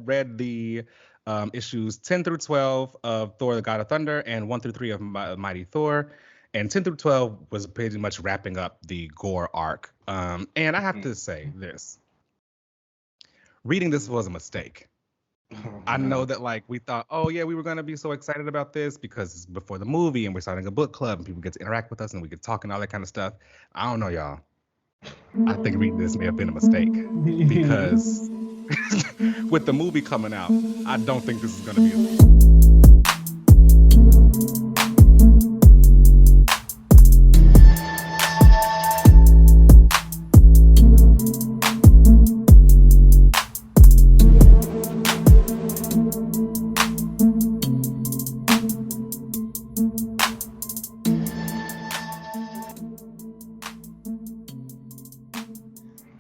read the issues 10 through 12 of Thor: The God of Thunder and 1 through 3 of Mighty Thor. And 10 through 12 was pretty much wrapping up the Gore arc. And I have to say this. Reading this was a mistake. I know that like we thought, oh yeah, we were gonna be so excited about this because it's before the movie and we're starting a book club and people get to interact with us and we get talk and all that kind of stuff. I don't know, y'all. I think reading this may have been a mistake because with the movie coming out, I don't think this is gonna be.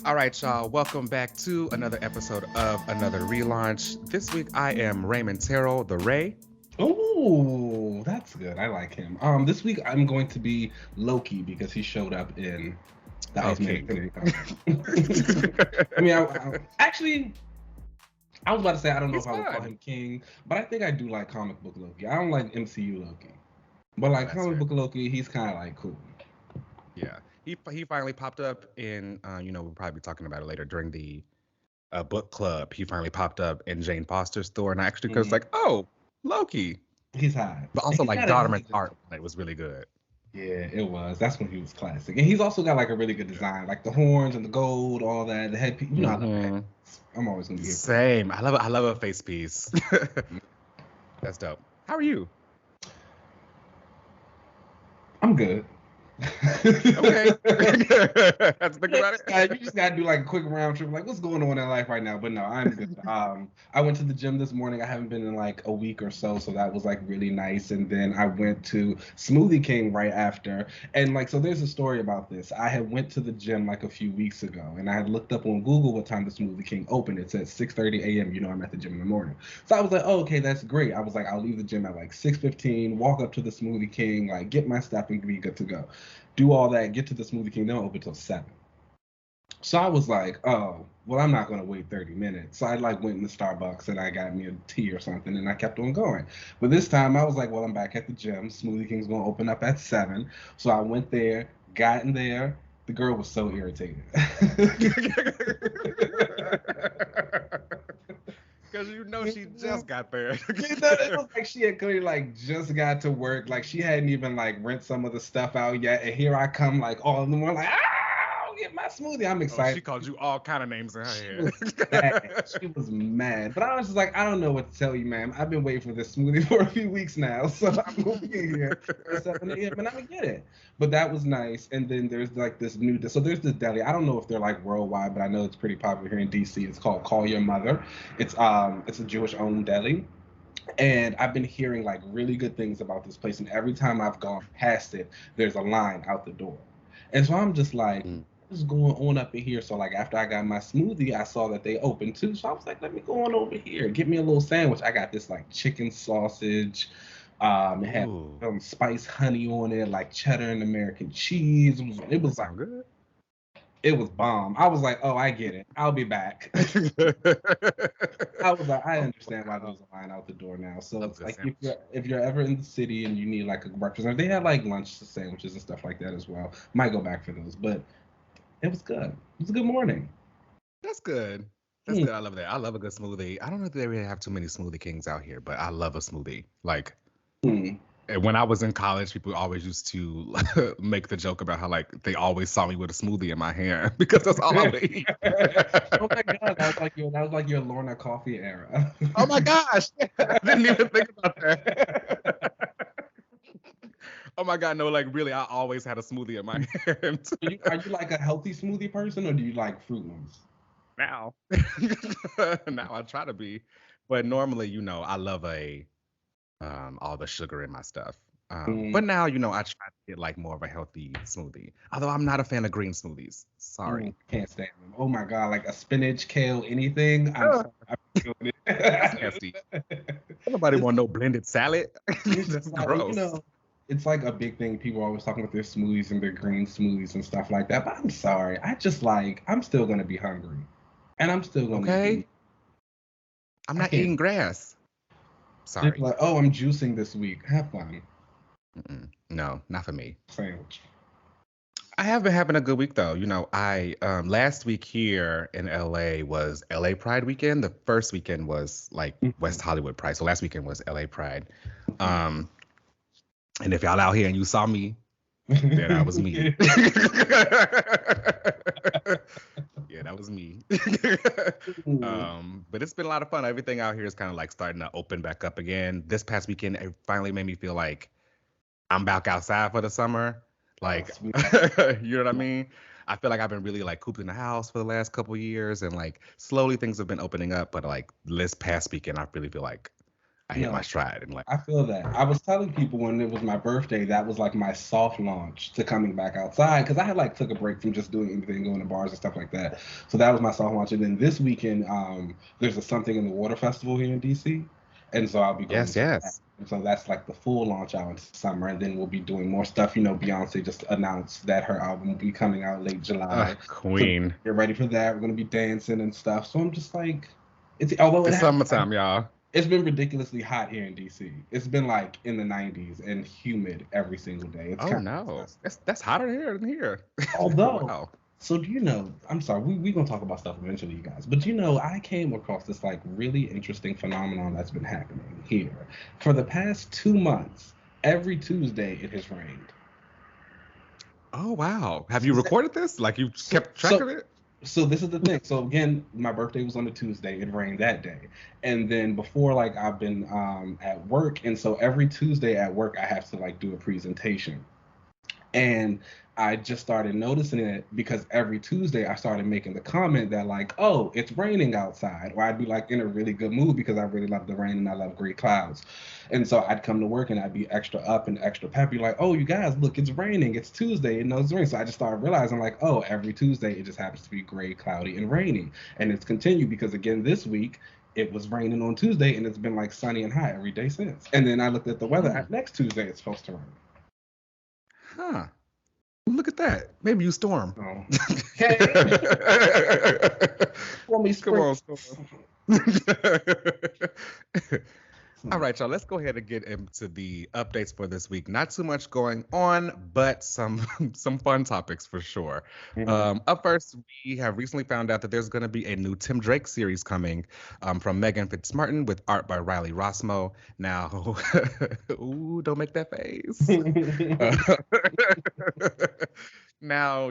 All right, y'all. Welcome back to another episode of Another Relaunch. This week, I am Raymond Terrell, the Ray. Oh, that's good. I like him. This week I'm going to be Loki because he showed up in the Iceman. I mean, actually, I was about to say I don't know if I would call him King, but I think I do like comic book Loki. I don't like MCU Loki, but like comic book Loki, he's kind of like cool. Yeah. He finally popped up in, we'll probably be talking about it later during the book club. He finally popped up in Jane Foster's Thor, and I actually was like, oh, Loki. He's high. But also, like, Dodderman's art, it was really good. Yeah, it was. That's when he was classic. And he's also got, like, a really good design. Like, the horns and the gold, all that. The headpiece. You know, I love that. I'm always going to be here. Same. I love a face piece. That's dope. How are you? I'm good. Okay. That's think about it. You just gotta do like a quick round trip, like what's going on in life right now. But no, I'm good. I went to the gym this morning. I haven't been in like a week or so that was like really nice. And then I went to Smoothie King right after. And like, so there's a story about this. I had went to the gym like a few weeks ago, and I had looked up on Google what time the Smoothie King opened. It said 6:30 a.m. You know, I'm at the gym in the morning. So I was like, oh, okay, that's great. I was like, I'll leave the gym at like 6:15, walk up to the Smoothie King, like get my stuff and be good to go. Do all that, get to the Smoothie King, they don't open till 7. So I was like, oh, well, I'm not going to wait 30 minutes. So I like went in the Starbucks and I got me a tea or something and I kept on going. But this time I was like, well, I'm back at the gym. Smoothie King's going to open up at 7. So I went there, got in there. The girl was so irritated. Because she just got there. It was like she had clearly like just got to work. Like she hadn't even like rinsed some of the stuff out yet. And here I come like all in the morning like, I'll get my smoothie. I'm excited. She called you all kind of names in her head. She was mad. But I was just like, I don't know what to tell you, ma'am. I've been waiting for this smoothie for a few weeks now. So I'm going to be here at 7 a.m. and I'm going to get it. But that was nice. And then there's like this new, so there's this deli. I don't know if they're like worldwide, but I know it's pretty popular here in DC. It's called Call Your Mother. It's a Jewish-owned deli. And I've been hearing like really good things about this place. And every time I've gone past it, there's a line out the door. And so I'm just like, what's going on up in here? So like after I got my smoothie, I saw that they opened too. So I was like, let me go on over here. Get me a little sandwich. I got this like chicken sausage. It had spice honey on it, like cheddar and American cheese. It was like good. It was bomb. I was like, oh, I get it. I'll be back. I was like, I understand why there's a line out the door now. So it's like if you're ever in the city and you need like a breakfast, they have like lunch sandwiches and stuff like that as well. Might go back for those, but it was good. It was a good morning. That's good. That's good. I love that. I love a good smoothie. I don't know if they really have too many Smoothie Kings out here, but I love a smoothie. Like, when I was in college, people always used to make the joke about how like they always saw me with a smoothie in my hand because that's all I would eat. Oh my god, that was like your Lorna coffee era. Oh my gosh, I didn't even think about that. Oh my god, no, like really, I always had a smoothie in my hand. Are you like a healthy smoothie person or do you like fruit ones? Now I try to be, but normally, I love all the sugar in my stuff. But now, I try to get like more of a healthy smoothie. Although I'm not a fan of green smoothies. Sorry. Can't stand them. Oh my god, like a spinach, kale, anything. I'm doing it. That's nasty. Nobody want no blended salad. That's gross. It's like a big thing. People are always talking about their smoothies and their green smoothies and stuff like that. But I'm sorry. I'm still going to be hungry. And I'm still going to eat. I'm I not can't. eating grass. They're Sorry. like, oh, I'm juicing this week. Have fun. No, not for me. Sandwich. I have been having a good week though. I last week here in LA was LA Pride weekend. The first weekend was like West Hollywood Pride. So last weekend was LA Pride. And if y'all out here and you saw me, then that was me. Yeah, that was me. But it's been a lot of fun. Everything out here is kind of like starting to open back up again. This past weekend, it finally made me feel like I'm back outside for the summer. Like, you know what I mean? I feel like I've been really like cooped in the house for the last couple of years, and like slowly things have been opening up. But like this past weekend, I really feel like I hit my stride and like. I feel that. I was telling people when it was my birthday, that was like my soft launch to coming back outside because I had like took a break from just doing anything, going to bars and stuff like that. So that was my soft launch. And then this weekend, there's a Something in the Water festival here in DC, and so I'll be going. Yes, yes. And so that's like the full launch out into summer, and then we'll be doing more stuff. Beyonce just announced that her album will be coming out late July. Queen. So get ready for that. We're gonna be dancing and stuff. So I'm just like, it's summertime, y'all. It's been ridiculously hot here in DC. It's been like in the 90s and humid every single day. It's no, that's hotter here than here. Although, wow. So do you know? I'm sorry, we gonna talk about stuff eventually, you guys. But I came across this like really interesting phenomenon that's been happening here for the past 2 months. Every Tuesday it has rained. Oh wow! Have you recorded this? Like you kept track of it? So this is the thing. So again, my birthday was on a Tuesday. It rained that day. And then before, like I've been at work. And so every Tuesday at work, I have to like do a presentation. And I just started noticing it because every Tuesday I started making the comment that like, oh, it's raining outside. Or I'd be like in a really good mood because I really love the rain and I love gray clouds. And so I'd come to work and I'd be extra up and extra peppy, like, oh, you guys, look, it's raining. It's Tuesday and it's raining. So I just started realizing like, oh, every Tuesday it just happens to be gray, cloudy, and rainy. And it's continued because again, this week, it was raining on Tuesday and it's been like sunny and hot every day since. And then I looked at the weather. Next Tuesday, it's supposed to rain. Huh. Look at that. Maybe you storm. Oh. Okay. Let me Come on. All right, y'all. Let's go ahead and get into the updates for this week. Not too much going on, but some fun topics for sure. Up first, we have recently found out that there's going to be a new Tim Drake series coming from Meghan Fitzmartin with art by Riley Rossmo. Now, ooh, don't make that face. Now,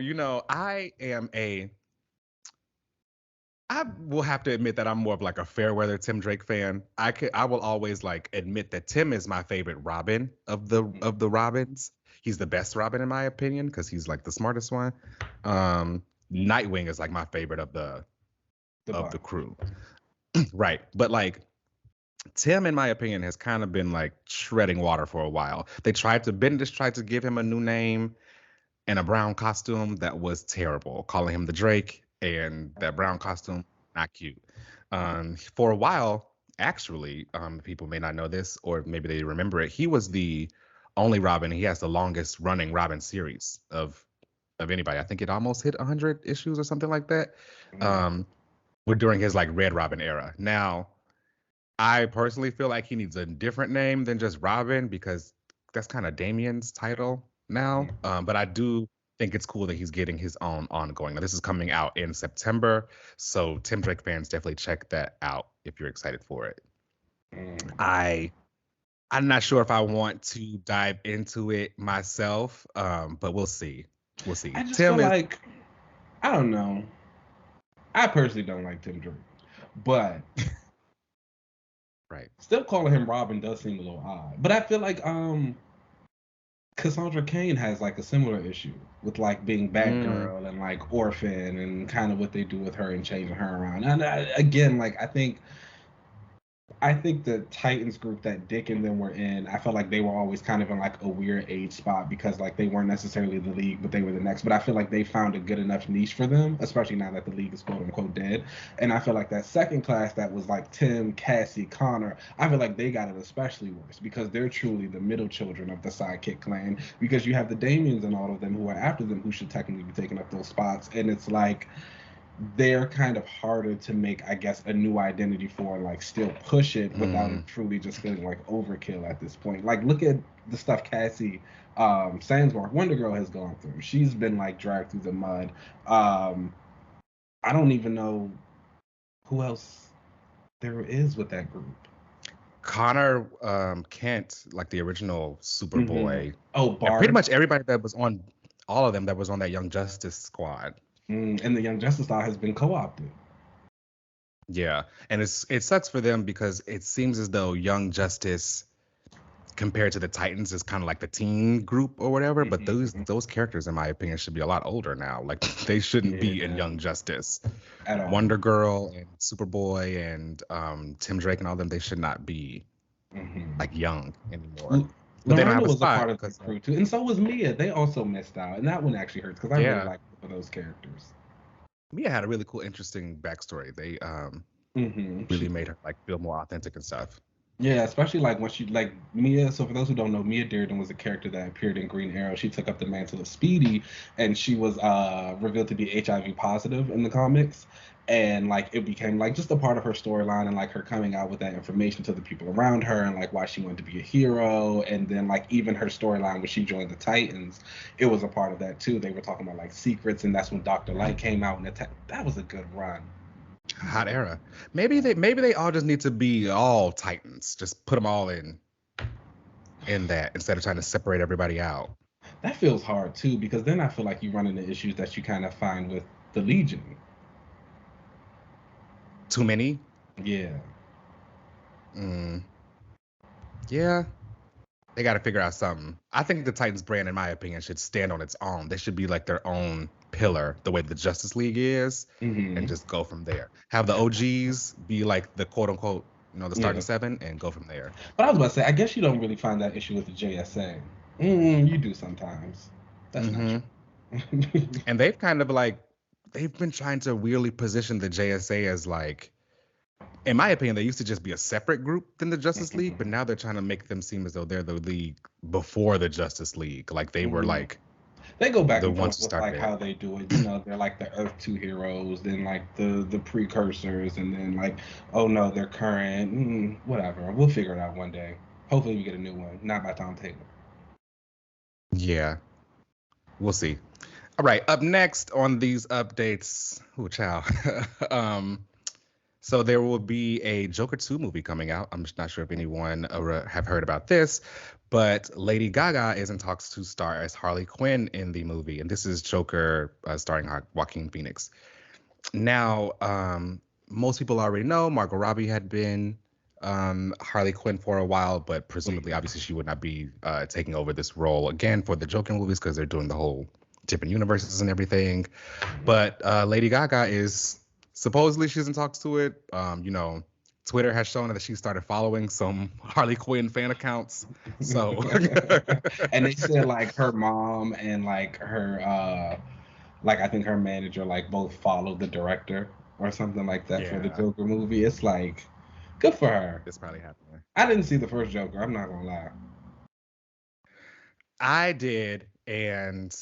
I will have to admit that I'm more of like a fair weather Tim Drake fan. I will always like admit that Tim is my favorite Robin of the Robins. He's the best Robin in my opinion because he's like the smartest one. Nightwing is like my favorite of the crew. Right. But like Tim, in my opinion, has kind of been like treading water for a while. Bendis tried to give him a new name and a brown costume that was terrible, calling him the Drake. And that brown costume, not cute. For a while, actually, people may not know this, or maybe they remember it. He was the only Robin. He has the longest running Robin series of anybody. I think it almost hit 100 issues or something like that. We're during his like Red Robin era. Now, I personally feel like he needs a different name than just Robin because that's kind of Damien's title now. But I do think it's cool that he's getting his own ongoing. Now, this is coming out in September, so Tim Drake fans definitely check that out if you're excited for it. I'm not sure if I want to dive into it myself, but we'll see. We'll see. I just feel like, I don't know. I personally don't like Tim Drake, but right. Still calling him Robin does seem a little odd. But I feel like Cassandra Cain has like a similar issue with like being Batgirl and like Orphan and kind of what they do with her and changing her around. And again, like I think the Titans group that Dick and them were in, I felt like they were always kind of in like a weird age spot because like they weren't necessarily the League, but they were the next. But I feel like they found a good enough niche for them, especially now that the League is quote unquote dead. And I feel like that second class that was like Tim, Cassie, Connor, I feel like they got it especially worse because they're truly the middle children of the Sidekick clan because you have the Damiens and all of them who are after them who should technically be taking up those spots. And it's like, they're kind of harder to make, I guess, a new identity for and like still push it without it truly just feeling like overkill at this point. Like look at the stuff Cassie Sandsmark, Wonder Girl, has gone through. She's been like dragged through the mud. I don't even know who else there is with that group. Connor Kent, like the original Superboy. Oh, and Bart. pretty much everybody that was on, all of them that was on that Young Justice squad. And the Young Justice style has been co-opted. Yeah, and it sucks for them because it seems as though Young Justice, compared to the Titans, is kind of like the teen group or whatever. But those characters, in my opinion, should be a lot older now. Like they shouldn't be in Young Justice. At all. Wonder Girl and Superboy and Tim Drake and all them, they should not be like young anymore. But they don't have a spot, was a part of the crew too, and so was Mia. They also missed out, and that one actually hurts because I really like those characters. Mia had a really cool, interesting backstory. They really made her like feel more authentic and stuff. Yeah, especially like when she like Mia. So for those who don't know, Mia Dearden was a character that appeared in Green Arrow. She took up the mantle of Speedy, and she was revealed to be HIV positive in the comics. And like it became like just a part of her storyline, and like her coming out with that information to the people around her, and like why she wanted to be a hero. And then like even her storyline when she joined the Titans, it was a part of that too. They were talking about like secrets, and that's when Dr. Light came out, and that was a good run. Hot era. Maybe they all just need to be all Titans. Just put them all in that instead of trying to separate everybody out. That feels hard too, because then I feel like you run into issues that you kind of find with the Legion. Too many? Yeah. Yeah. They got to figure out something. I think the Titans brand, in my opinion, should stand on its own. They should be like their own pillar, the way the Justice League is, and just go from there. Have the OGs be like the quote unquote, the starting seven, and go from there. But I was about to say, I guess you don't really find that issue with the JSA. You do sometimes. That's not true. And they've kind of like, they've been trying to weirdly position the JSA as like, in my opinion, they used to just be a separate group than the Justice League, but now they're trying to make them seem as though they're the league before the Justice League. Like they were like, they go back and forth with like how they do it. They're like the Earth 2 heroes, then like the precursors, and then like, oh no, they're current. Whatever. We'll figure it out one day. Hopefully we get a new one, not by Tom Taylor. Yeah, we'll see. All right, up next on these updates, ciao. So there will be a Joker 2 movie coming out. I'm just not sure if anyone have heard about this, but Lady Gaga is in talks to star as Harley Quinn in the movie, and this is Joker starring Joaquin Phoenix. Now, most people already know Margot Robbie had been Harley Quinn for a while, but presumably, obviously, she would not be taking over this role again for the Joker movies because they're doing the whole different universes and everything. But Lady Gaga is supposedly she's in talks to it. Twitter has shown that she started following some Harley Quinn fan accounts. So and they said like her mom and like her like I think her manager like both followed the director or something like that for the Joker movie. It's like good for her. It's probably happening. I didn't see the first Joker, I'm not gonna lie. I did, and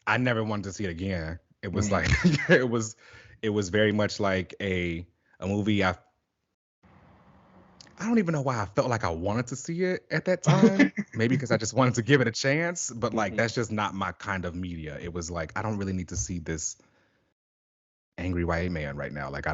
I never wanted to see it again. It was like it was very much like a movie I don't even know why I felt like I wanted to see it at that time. Maybe because I just wanted to give it a chance, but like that's just not my kind of media. It was like I don't really need to see this angry white man right now. Like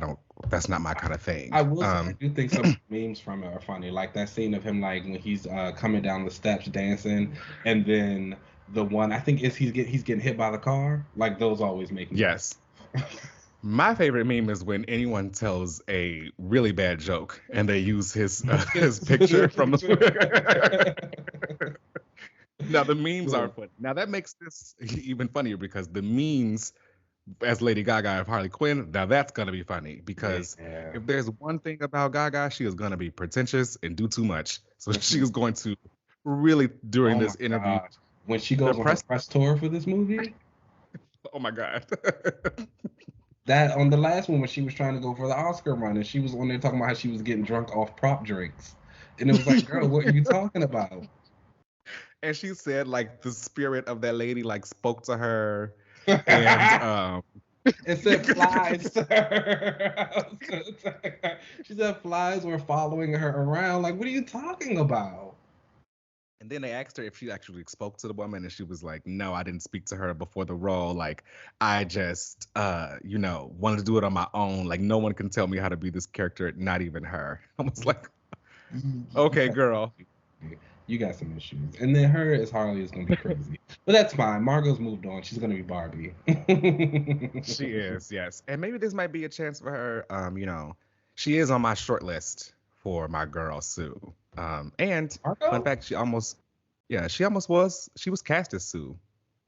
that's not my kind of thing. I will say, I do think some memes from it are funny. Like that scene of him like when he's coming down the steps dancing, and then the one I think is he's getting hit by the car. Like those always make me yes. My favorite meme is when anyone tells a really bad joke and they use his picture from the. Now the memes are funny. Now that makes this even funnier because the memes as Lady Gaga of Harley Quinn, now that's gonna be funny because if there's one thing about Gaga, she is gonna be pretentious and do too much. So she is going to really during this interview when she goes on the press tour for this movie. Oh my God. That on the last one when she was trying to go for the Oscar run and she was on there talking about how she was getting drunk off prop drinks. And it was like, girl, what are you talking about? And she said like the spirit of that lady like spoke to her. And It said flies, sir. She said flies were following her around. Like, what are you talking about? And then they asked her if she actually spoke to the woman, and she was like, "No, I didn't speak to her before the role. Like, I just, wanted to do it on my own. Like, no one can tell me how to be this character, not even her." I was like, "Okay, girl." You got some issues. And then her as Harley is gonna be crazy. But that's fine. Margot's moved on. She's gonna be Barbie. She is, yes. And maybe this might be a chance for her. She is on my short list for my girl Sue. And Margot? fun fact, she almost was cast as Sue.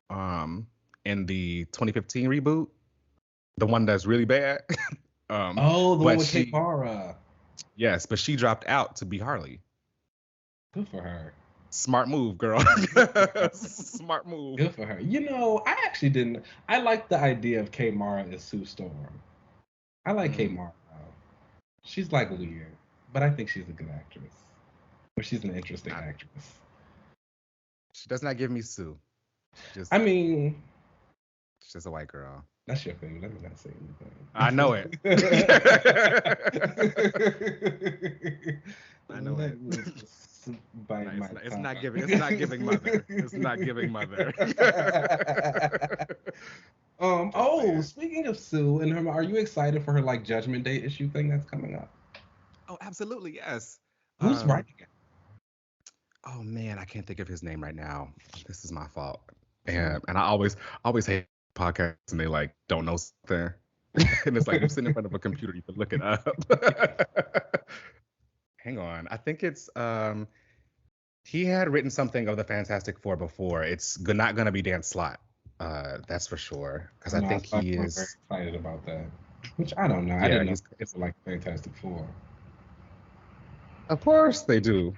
In the 2015 reboot, the one that's really bad. The one with Kate she, Mara. yes, but she dropped out to be Harley. Good for her. Smart move, girl. Smart move. Good for her. I actually didn't. I like the idea of Kate Mara as Sue Storm. I like Kate Mara. She's like weird, but I think she's a good actress. Or she's an interesting actress. She does not give me Sue. She's just a white girl. That's your thing. Let me not say anything. I know it. I know it. It's not giving mother. It's not giving mother. Speaking of Sue and her, are you excited for her like Judgment Day issue thing that's coming up? Oh, absolutely, yes. Who's writing it? Oh man, I can't think of his name right now. This is my fault. And I always hate podcasts and they like don't know something. And it's like I'm sitting in front of a computer, you can look it up. Hang on. I think it's he had written something of the Fantastic Four before. It's not gonna be Dan Slott. That's for sure. Because I think he is very excited about that. Which I don't know. Yeah, I didn't know it's like Fantastic Four. Of course they do.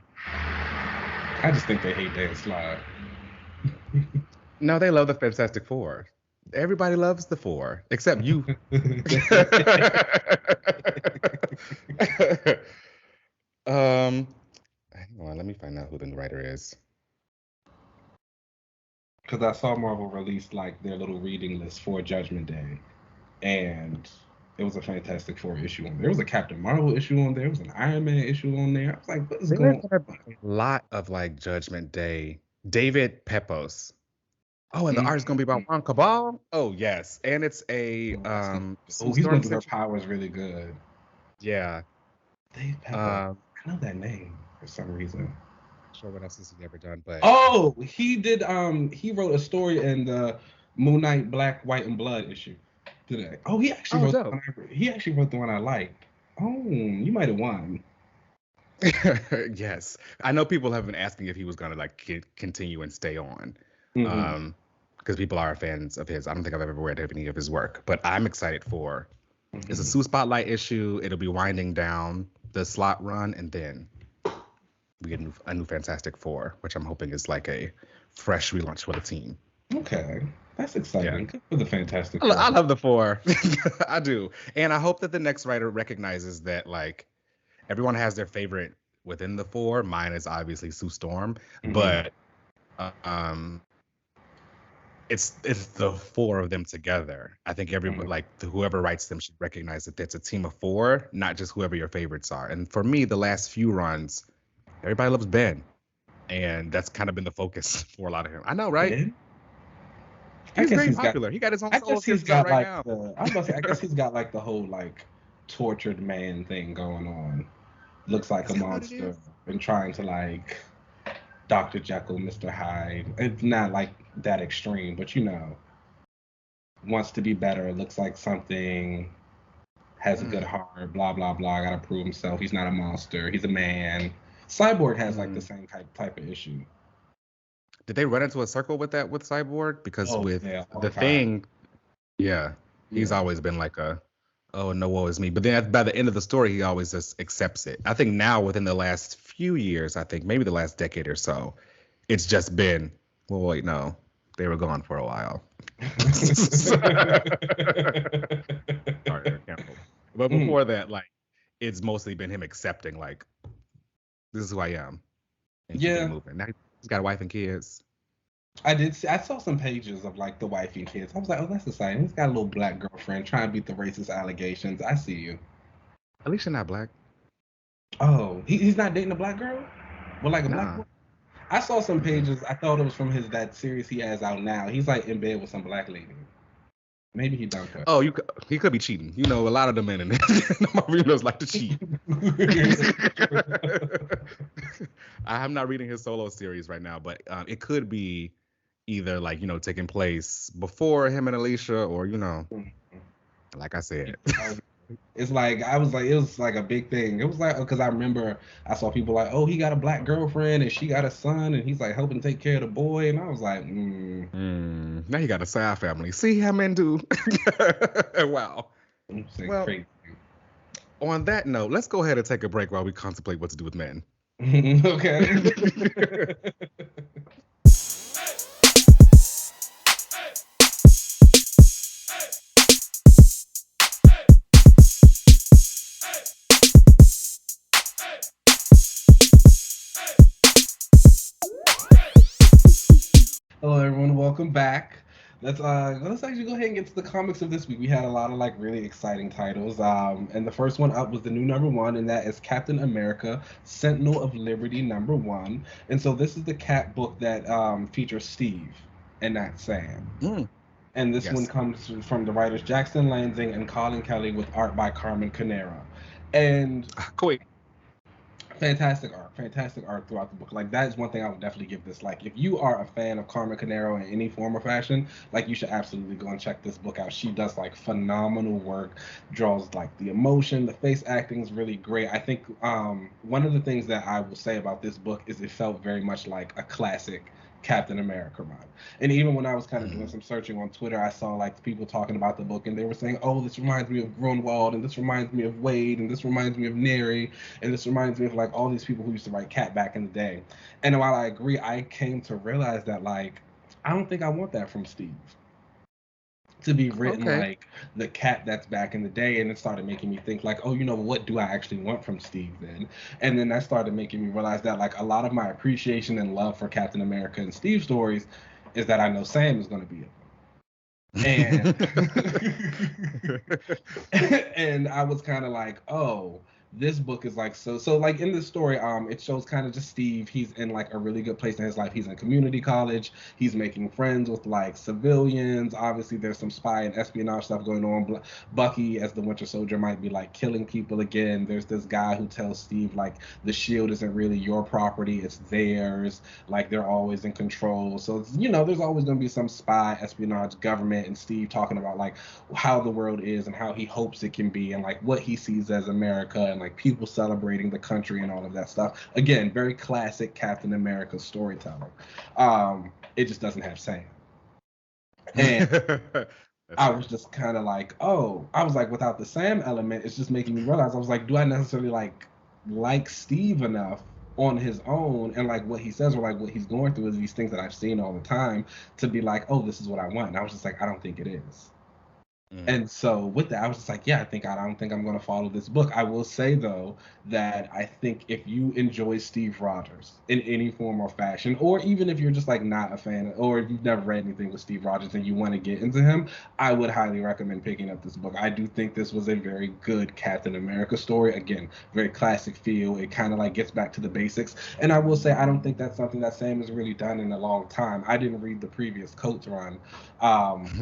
I just think they hate Dan Slott. No, they love the Fantastic Four. Everybody loves the Four, except you. Hang on, let me find out who the writer is. Because I saw Marvel release like their little reading list for Judgment Day, and it was a Fantastic Four issue on there. There was a Captain Marvel issue on there. There was an Iron Man issue on there. I was like, what is going on? A lot of like Judgment Day. David Pepos. Oh, and the art is going to be about Ron Cabal? Oh, yes. And it's a... he's going to do her powers really good. Yeah. Dave Pepos. I know that name for some reason. Not sure what else has he ever done, but... Oh, he did... he wrote a story in the Moon Knight Black, White, and Blood issue today. Oh, he actually wrote the one he actually wrote the one I liked. Oh, you might have won. Yes. I know people have been asking if he was going to like continue and stay on. Because people are fans of his. I don't think I've ever read any of his work, but I'm excited for. It's a Sue Spotlight issue. It'll be winding down the Slott run, and then we get a new Fantastic Four, which I'm hoping is like a fresh relaunch for the team. Okay, that's exciting. Good for the Fantastic Four. I love the Four. I do, and I hope that the next writer recognizes that like everyone has their favorite within the Four. Mine is obviously Sue Storm, but it's the four of them together. I think everybody, whoever writes them should recognize that it's a team of four, not just whoever your favorites are. And for me, the last few runs, everybody loves Ben, and that's kind of been the focus for a lot of him. I know, right? Ben? He's very popular. He got his own solo series out right now. I guess he's got like the whole like tortured man thing going on. Looks like a monster and trying to like Dr. Jekyll, Mr. Hyde. It's not like that extreme, but wants to be better. Looks like something. Has a good heart. Blah blah blah. Got to prove himself. He's not a monster. He's a man. Cyborg has like the same type of issue. Did they run into a circle with that with Cyborg? Because the Thing, he's always been like oh no, woe is me. But then by the end of the story, he always just accepts it. I think now within the last few years, I think maybe the last decade or so, it's just been, well, wait, no, they were gone for a while. Sorry, but before that, like, it's mostly been him accepting, like, this is who I am. And keep it moving. Now he's got a wife and kids. I did see, I saw some pages of like the wifey and kids. I was like, oh, that's exciting. He's got a little black girlfriend trying to beat the racist allegations. I see you. At least you're not black. Oh, he's not dating a black girl? Well, like a black Nah. boy? I saw some Mm-mm. pages. I thought it was from his that series he has out now. He's like in bed with some black lady. Maybe he dumped her. Oh, he could be cheating. You know, a lot of the men in the Marinos like to cheat. I'm not reading his solo series right now, but it could be either like, taking place before him and Alicia, or, like I said. It's like I was like it was like a big thing. It was like because I remember I saw people like, oh, he got a black girlfriend and she got a son and he's like helping take care of the boy, and I was like, Now he got a side family. See how men do. Wow. Well, crazy. on that note, let's go ahead and take a break while we contemplate what to do with men. Okay. Hello, everyone. Welcome back. Let's actually go ahead and get to the comics of this week. We had a lot of like really exciting titles. And the first one up was the new #1, and that is Captain America: Sentinel of Liberty #1. And so this is the Cap book that features Steve and not Sam. And this one Yes. comes from the writers Jackson Lansing and Colin Kelly with art by Carmen Canera. And Wait. fantastic art throughout the book. Like that is one thing I would definitely give this. Like if you are a fan of Carmen Canero in any form or fashion, like you should absolutely go and check this book out. She does like phenomenal work, draws like the emotion, the face acting is really great. I think one of the things that I will say about this book is it felt very much like a classic Captain America run. And even when I was kind of doing some searching on Twitter, I saw like people talking about the book and they were saying, oh, this reminds me of Grunwald, and this reminds me of Wade, and this reminds me of Neri, and this reminds me of like all these people who used to write Cat back in the day. And while I agree, I came to realize that like I don't think I want that from Steve to be written Okay. like the Cat that's back in the day. And it started making me think like, oh, what do I actually want from Steve then? And then that started making me realize that like a lot of my appreciation and love for Captain America and Steve stories is that I know Sam is going to be in them. And I was kind of like, oh, this book is like so like in this story, it shows kind of just Steve. He's in like a really good place in his life. He's in community college. He's making friends with like civilians. Obviously there's some spy and espionage stuff going on. Bucky as the Winter Soldier might be like killing people again. There's this guy who tells Steve like the shield isn't really your property, it's theirs. Like they're always in control. So there's always going to be some spy, espionage, government, and Steve talking about like how the world is and how he hopes it can be and like what he sees as America and like people celebrating the country and all of that stuff. Again, very classic Captain America storytelling. It just doesn't have Sam. And I was just kind of like, oh, I was like, without the Sam element, it's just making me realize. I was like, do I necessarily like Steve enough on his own and like what he says or like what he's going through is these things that I've seen all the time to be like, oh, this is what I want. And I was just like, I don't think it is. And so with that, I was just like, yeah, I don't think I'm going to follow this book. I will say, though, that I think if you enjoy Steve Rogers in any form or fashion, or even if you're just like not a fan, or if you've never read anything with Steve Rogers and you want to get into him, I would highly recommend picking up this book. I do think this was a very good Captain America story. Again, very classic feel. It kind of like gets back to the basics. And I will say, I don't think that's something that Sam has really done in a long time. I didn't read the previous Coates run.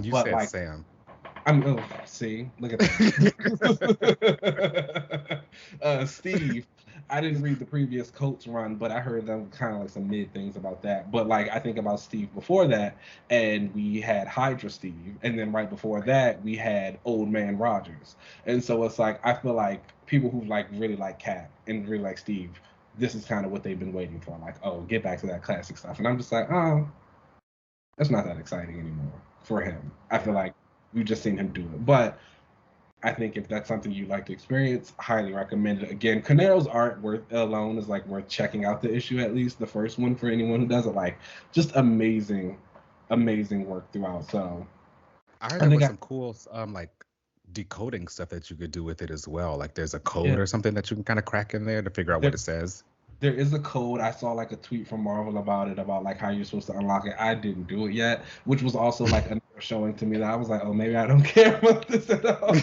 You But said like, Sam. See, look at that. Steve, I didn't read the previous Coates run, but I heard them kind of like some mid things about that. But like, I think about Steve before that, and we had Hydra Steve, and then right before that, we had Old Man Rogers. And so it's like, I feel like people who like really like Cap and really like Steve, this is kind of what they've been waiting for. Like, oh, get back to that classic stuff. And I'm just like, oh, that's not that exciting anymore for him. I feel like we've just seen him do it. But I think if that's something you'd like to experience, highly recommend it. Again, Canero's art alone is like worth checking out the issue, at least the first one for anyone who does it. Like just amazing work throughout. So I heard I there think was some cool like decoding stuff that you could do with it as well. Like there's a code yeah, or something that you can kind of crack in there to figure out what it says. There is a code. I saw like a tweet from Marvel about it, about like how you're supposed to unlock it. I didn't do it yet, which was also like another showing to me that I was like, oh, maybe I don't care about this at all.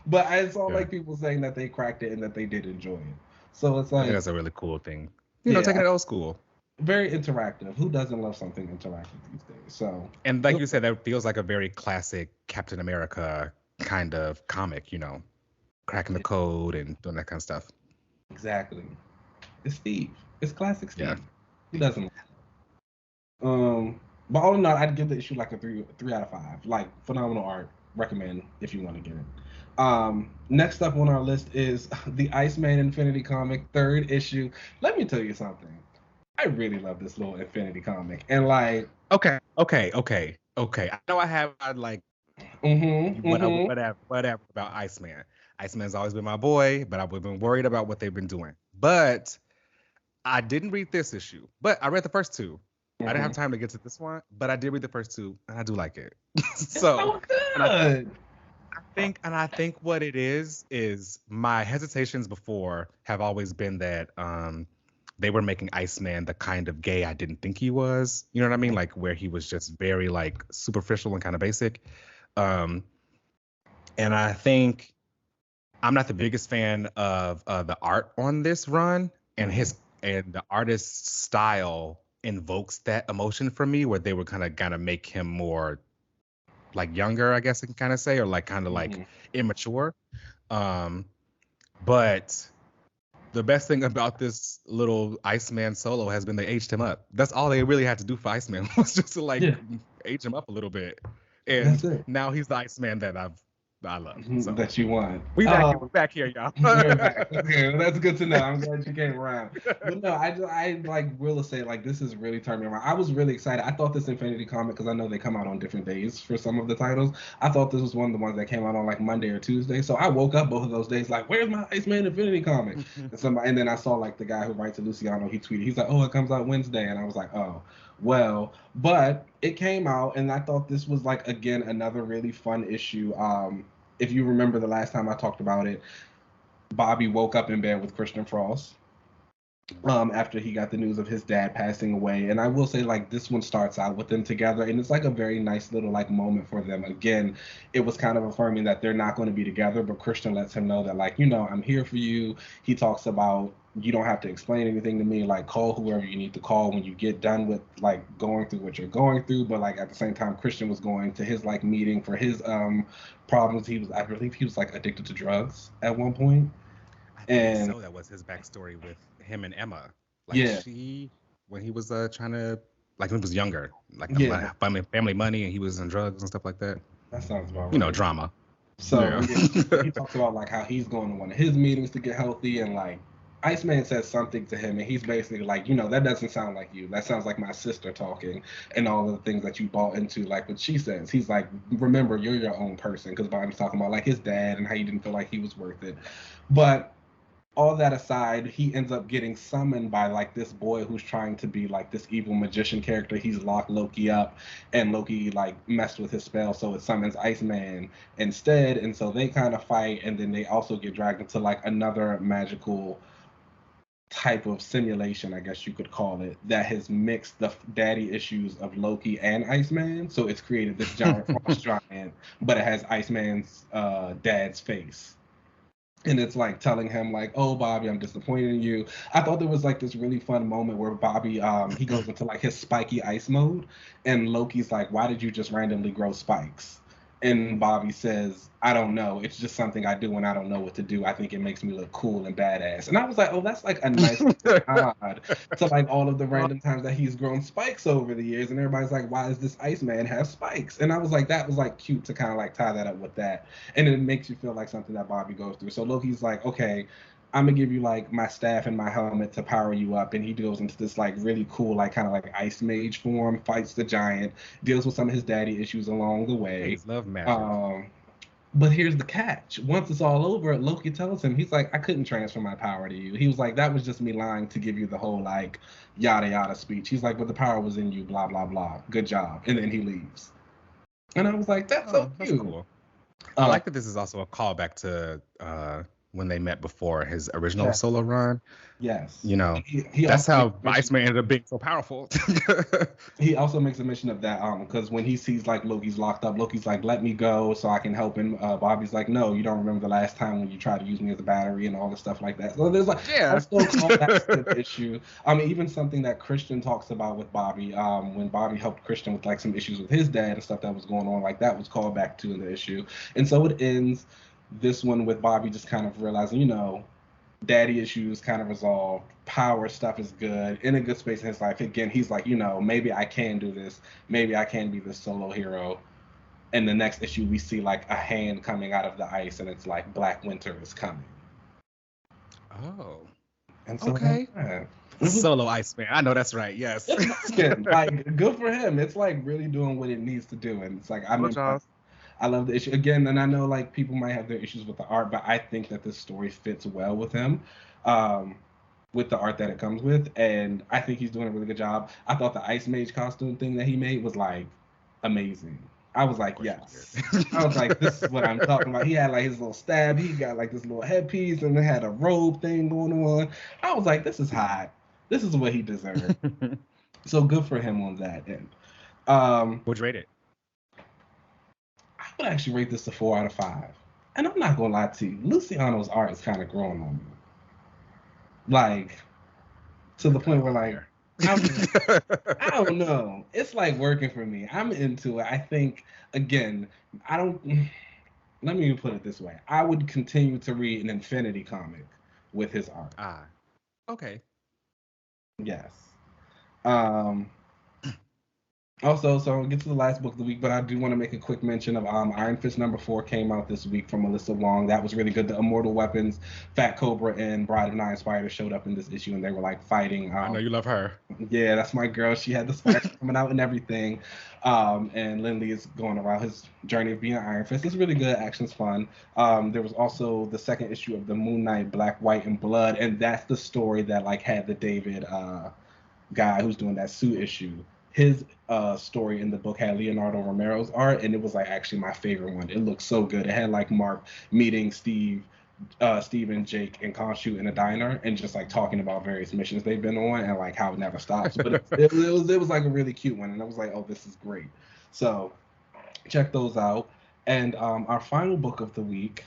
But I saw Yeah. like people saying that they cracked it and that they did enjoy it. So it's I think like, that's a really cool thing. yeah, Taking it old school. very interactive. Who doesn't love something interactive these days? So, And like you said, that feels like a very classic Captain America kind of comic, cracking the code and doing that kind of stuff. exactly. It's Steve. It's classic Steve. Yeah. Who doesn't? But all in all, I'd give the issue like a three out of 5. Like phenomenal art. Recommend if you want to get it. Next up on our list is the Iceman Infinity comic, 3rd issue. Let me tell you something. I really love this little Infinity comic, and like, Okay. I know I'd like whatever about Iceman. Iceman's always been my boy, but I've been worried about what they've been doing. But I didn't read this issue, but I read the first 2. I didn't have time to get to this one, but I did read the first 2, and I do like it. so good. I think what it is my hesitations before have always been that they were making Iceman the kind of gay I didn't think he was. You know what I mean? Like where he was just very like superficial and kind of basic. And I think I'm not the biggest fan of the art on this run, and the artist's style invokes that emotion for me, where they were kind of make him more like younger, I guess I can kind of say, or like kind of like immature. But the best thing about this little Iceman solo has been they aged him up. That's all they really had to do for Iceman was just to age him up a little bit. And now he's the Iceman that I love. So. That you want. We back here, y'all. We're back. Okay, well, that's good to know. I'm glad you came around. But no, I like will say like this is really turning me around. I was really excited. I thought this Infinity comic, because I know they come out on different days for some of the titles. I thought this was one of the ones that came out on like Monday or Tuesday. So I woke up both of those days like, where's my Iceman Infinity comic? And then I saw like the guy who writes to Luciano, he tweeted, he's like, oh, it comes out Wednesday, and I was like, oh. Well, but it came out, and I thought this was like again another really fun issue. If you remember the last time I talked about it, Bobby woke up in bed with Christian Frost after he got the news of his dad passing away. And I will say, like, this one starts out with them together, and it's like a very nice little like moment for them. Again, it was kind of affirming that they're not going to be together, but Christian lets him know that, like, I'm here for you. He talks about, you don't have to explain anything to me, like call whoever you need to call when you get done with like going through what you're going through. But like at the same time, Christian was going to his like meeting for his problems. I believe he was like addicted to drugs at one point. And so that was his backstory with him and Emma. Like when he was trying to, like when he was younger, like family money, and he was in drugs and stuff like that. That sounds about right. Drama. So he talks about like how he's going to one of his meetings to get healthy, and like Iceman says something to him, and he's basically like, that doesn't sound like you. That sounds like my sister talking, and all of the things that you bought into, like what she says. He's like, remember, you're your own person, because Bobby's talking about like his dad and how he didn't feel like he was worth it. But all that aside, he ends up getting summoned by like this boy who's trying to be like this evil magician character. He's locked Loki up, and Loki like messed with his spell, so it summons Iceman instead. And so they kind of fight, and then they also get dragged into like another magical type of simulation, I guess you could call it, that has mixed the daddy issues of Loki and Iceman. So it's created this giant frost giant, but it has Iceman's dad's face. And it's like telling him like, oh, Bobby, I'm disappointed in you. I thought there was like this really fun moment where Bobby, he goes into like his spiky ice mode, and Loki's like, why did you just randomly grow spikes? And Bobby says, I don't know. It's just something I do when I don't know what to do. I think it makes me look cool and badass. And I was like, oh, that's like a nice nod to like all of the random times that he's grown spikes over the years. And everybody's like, why does this Iceman have spikes? And I was like, that was like cute to kind of like tie that up with that. And it makes you feel like something that Bobby goes through. So Loki's like, okay, I'm gonna give you like my staff and my helmet to power you up. And he goes into this like really cool, like kind of like ice mage form, fights the giant, deals with some of his daddy issues along the way. Love magic. But here's the catch. Once it's all over, Loki tells him, he's like, I couldn't transfer my power to you. He was like, that was just me lying to give you the whole like yada yada speech. He's like, but the power was in you, blah blah blah. Good job. And then he leaves. And I was like, that's so cute. That's cool. I like that this is also a callback to when they met before his original Yeah. solo run. Yes. You know, He that's also how makes mention- Iceman ended up being so powerful. he also makes a mention of that because when he sees like Loki's locked up, Loki's like, let me go so I can help him. Bobby's like, no, you don't remember the last time when you tried to use me as a battery and all this stuff like that. So there's like also callbacks to the issue. Even something that Christian talks about with Bobby, when Bobby helped Christian with like some issues with his dad and stuff that was going on, like that was called back to in the issue. And so it ends this one with Bobby just kind of realizing, daddy issues kind of resolved, power stuff is good, in a good space in his life. Again, he's like, maybe I can do this, maybe I can be this solo hero. And the next issue we see like a hand coming out of the ice and it's like Black Winter is coming. Oh. And so okay. Solo Iceman. I know that's right. Yes. Like good for him. It's like really doing what it needs to do. And it's like I love the issue again, and I know like people might have their issues with the art, but I think that this story fits well with him, with the art that it comes with, and I think he's doing a really good job. I thought the Ice Mage costume thing that he made was like amazing. I was like, yes. I was like, this is what I'm talking about. He had like his little stab, he got like this little headpiece, and they had a robe thing going on. I was like, this is hot. This is what he deserved. So good for him on that end. Would you rate it? I would actually rate this a 4 out of 5. And I'm not gonna lie to you, Luciano's art is kind of growing on me. Like, to the point where like, I don't know. It's like working for me. I'm into it. I think, again, let me put it this way. I would continue to read an Infinity comic with his art. Okay. Yes. Also, so I'll get to the last book of the week, but I do want to make a quick mention of Iron Fist #4 came out this week from Melissa Wong. That was really good. The Immortal Weapons, Fat Cobra, and Bride of Nine Spiders showed up in this issue, and they were like fighting. I know you love her. Yeah, that's my girl. She had the spiders coming out and everything. And Lindley is going around his journey of being Iron Fist. It's really good. Action's fun. There was also the second issue of the Moon Knight, Black, White, and Blood, and that's the story that like had the David guy who's doing that suit issue. His story in the book had Leonardo Romero's art, and it was like actually my favorite one. It looked so good. It had like Mark meeting Steve and Jake and Khonshu in a diner and just like talking about various missions they've been on and like how it never stops. But it was like a really cute one, and I was like, oh, this is great. So check those out. And our final book of the week.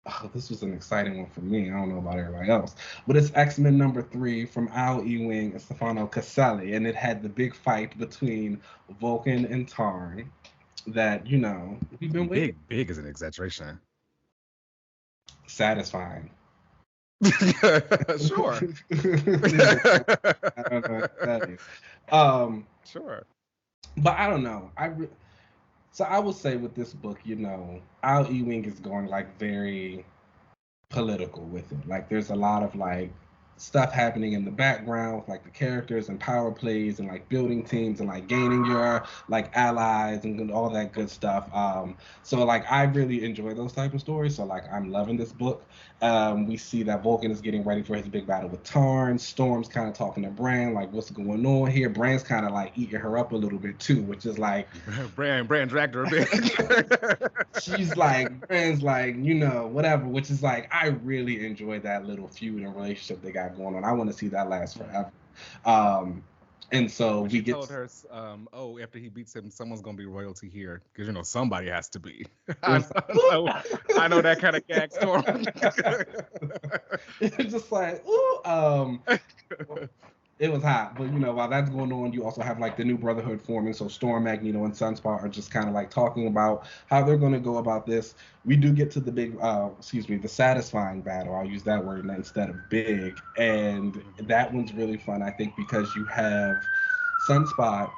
Oh, this was an exciting one for me. I don't know about everybody else, but it's X-Men #3 from Al Ewing and Stefano Caselli, and it had the big fight between Vulcan and Tarn. That we've been waiting. Big is an exaggeration. Satisfying. Sure. I don't know what that is. Sure. But I don't know. So I will say with this book, Al Ewing is going like very political with it. Like there's a lot of like stuff happening in the background with like the characters and power plays and like building teams and like gaining your like allies and all that good stuff. So like I really enjoy those type of stories. So like I'm loving this book. We see that Vulcan is getting ready for his big battle with Tarn. Storm's kind of talking to Bran, like what's going on here. Bran's kind of like eating her up a little bit too, which is like Bran dragged her a bit. She's like, Bran's like, whatever, which is like I really enjoy that little feud and relationship they got going on. I want to see that last forever. And so we told her, after he beats him, someone's gonna be royalty here because somebody has to be. I know that kind of gag storm. It's just like, ooh, it was hot, but while that's going on, you also have like the new Brotherhood forming. So Storm, Magneto, and Sunspot are just kind of like talking about how they're going to go about this. We do get to the big, the satisfying battle. I'll use that word instead of big, and that one's really fun, I think, because you have Sunspot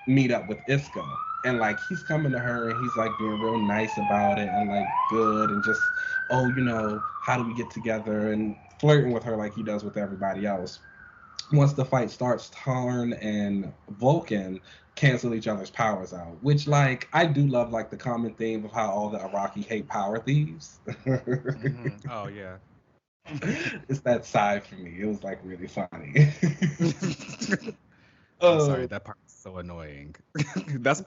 meet up with Isco, and like he's coming to her and he's like being real nice about it and like good and just, how do we get together and flirting with her like he does with everybody else. Once the fight starts, Tarn and Vulcan cancel each other's powers out, which like I do love like the common theme of how all the Iraqi hate power thieves. Mm-hmm. Oh yeah. It's that side for me. It was like really funny. I'm sorry, that part is so annoying. That's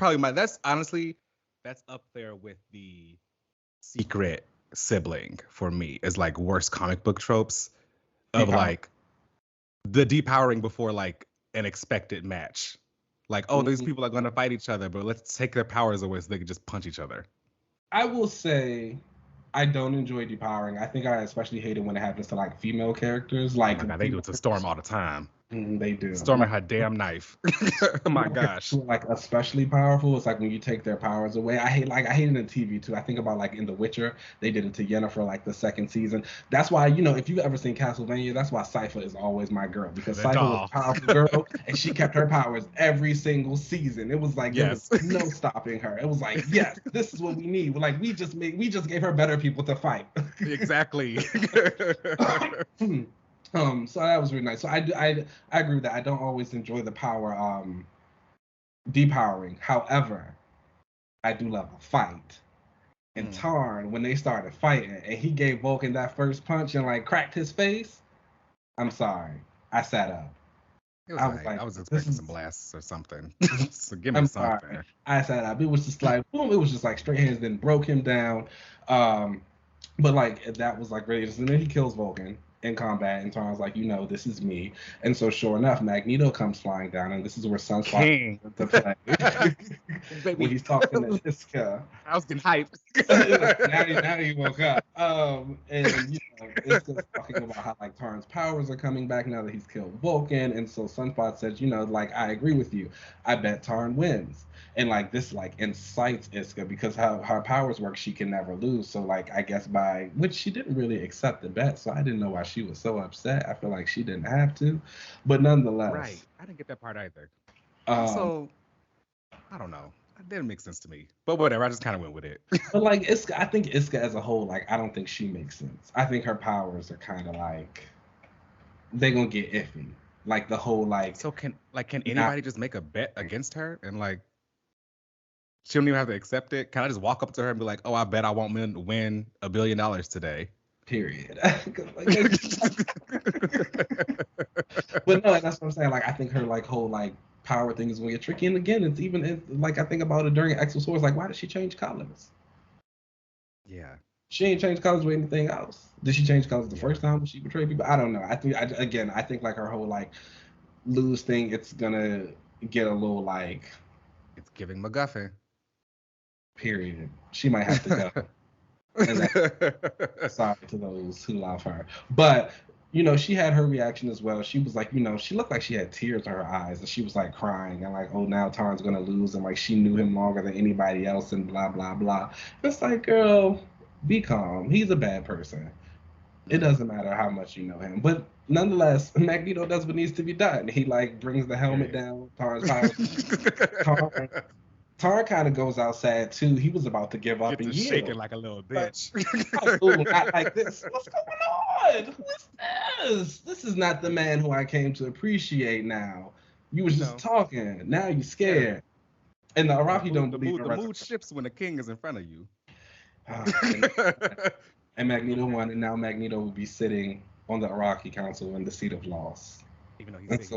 honestly, that's up there with the secret sibling for me is like worst comic book tropes of Depower. like the depowering before like an expected match. Like, oh, these people are going to fight each other, but let's take their powers away so they can just punch each other. I will say, I don't enjoy depowering. I think I especially hate it when it happens to like female characters. Like, oh my God, they do it to Storm all the time. They do. Storm and her damn knife. Oh my gosh. Like especially powerful. It's like when you take their powers away. I hate it in TV too. I think about like in The Witcher, they did it to Yennefer like the second season. That's why, if you've ever seen Castlevania, that's why Sypha is always my girl, because Sypha was a powerful girl and she kept her powers every single season. It was like there was no stopping her. It was like, yes, this is what we need. Like we just gave her better people to fight. Exactly. So that was really nice. So I agree with that. I don't always enjoy the power depowering. However, I do love a fight. And Tarn, when they started fighting and he gave Vulcan that first punch and like cracked his face, I'm sorry, I sat up. I was expecting some blasts or something. So give me something. Sorry. I sat up. It was just like boom. It was just like straight hands, then broke him down. But like that was like really. And then he kills Vulcan in combat, and Tarn's like, this is me. And so sure enough, Magneto comes flying down, and this is where Sunspot to play. When he's talking to Iska. I was getting hyped. now you woke up. And Iska's talking about how like Tarn's powers are coming back now that he's killed Vulcan, and so Sunspot says, like I agree with you. I bet Tarn wins. And like this like incites Iska, because how her powers work, she can never lose. So like I guess which she didn't really accept the bet, so I didn't know why she was so upset. I feel like she didn't have to, but nonetheless. Right, I didn't get that part either. So I don't know. It didn't make sense to me, but whatever. I just kind of went with it. But like Iska, I think Iska as a whole, like I don't think she makes sense. I think her powers are kind of like they're gonna get iffy. Like the whole like. So can anybody just make a bet against her and like? She don't even have to accept it. Can I just walk up to her and be like, "Oh, I bet I won't win $1 billion today." Period. But no, that's what I'm saying. Like, I think her like whole like power thing is gonna get tricky. And again, like I think about it during X of Swords. Like, why did she change colors? Yeah. She ain't changed colors with anything else. Did she change colors the first time when she betrayed people? I don't know. I think like her whole like lose thing, it's gonna get a little like. It's giving MacGuffin. Period. She might have to go. And sorry to those who love her. But, she had her reaction as well. She was like, she looked like she had tears in her eyes, and she was like crying and like, oh, now Tarn's going to lose. And like, she knew him longer than anybody else and blah, blah, blah. It's like, girl, be calm. He's a bad person. It doesn't matter how much you know him. But nonetheless, Magneto does what needs to be done. He like brings the helmet down. Tarn's powers. Tarn kind of goes out sad too. He was about to give up and yield. Shaking like a little bitch. Not like this. What's going on? Who is this? This is not the man who I came to appreciate now. You was just talking. Now you scared. And the Arafi don't believe the mood shifts when the king is in front of you. And Magneto won, and now Magneto will be sitting on the Iraqi Council in the seat of loss. Even though he's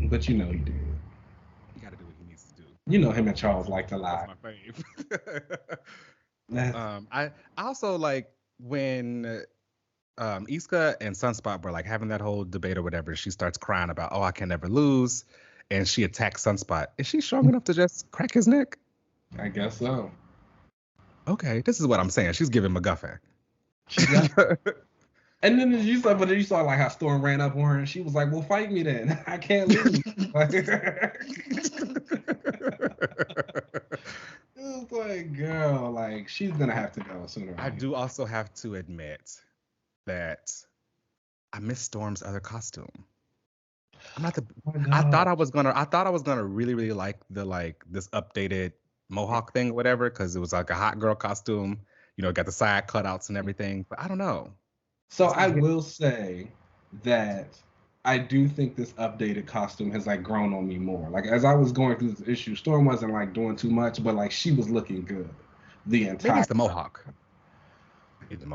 but he did. He got to do what he needs to do. Him and Charles like to lie. That's my fave. I also like when Iska and Sunspot were like having that whole debate or whatever. She starts crying about, oh, I can never lose, and she attacks Sunspot. Is she strong enough to just crack his neck? I guess so. Okay, this is what I'm saying. She's giving MacGuffin. And then you saw like how Storm ran up on her, and she was like, "Well, fight me then. I can't lose." It was like, girl, like she's gonna have to go sooner. I do also have to admit that I miss Storm's other costume. I thought I was gonna really, really like this updated Mohawk thing or whatever, because it was like a hot girl costume, got the side cutouts and everything, but I don't know. So I will say that I do think this updated costume has like grown on me more. Like as I was going through this issue, Storm wasn't like doing too much, but like she was looking good the entire. Maybe it's the Mohawk. The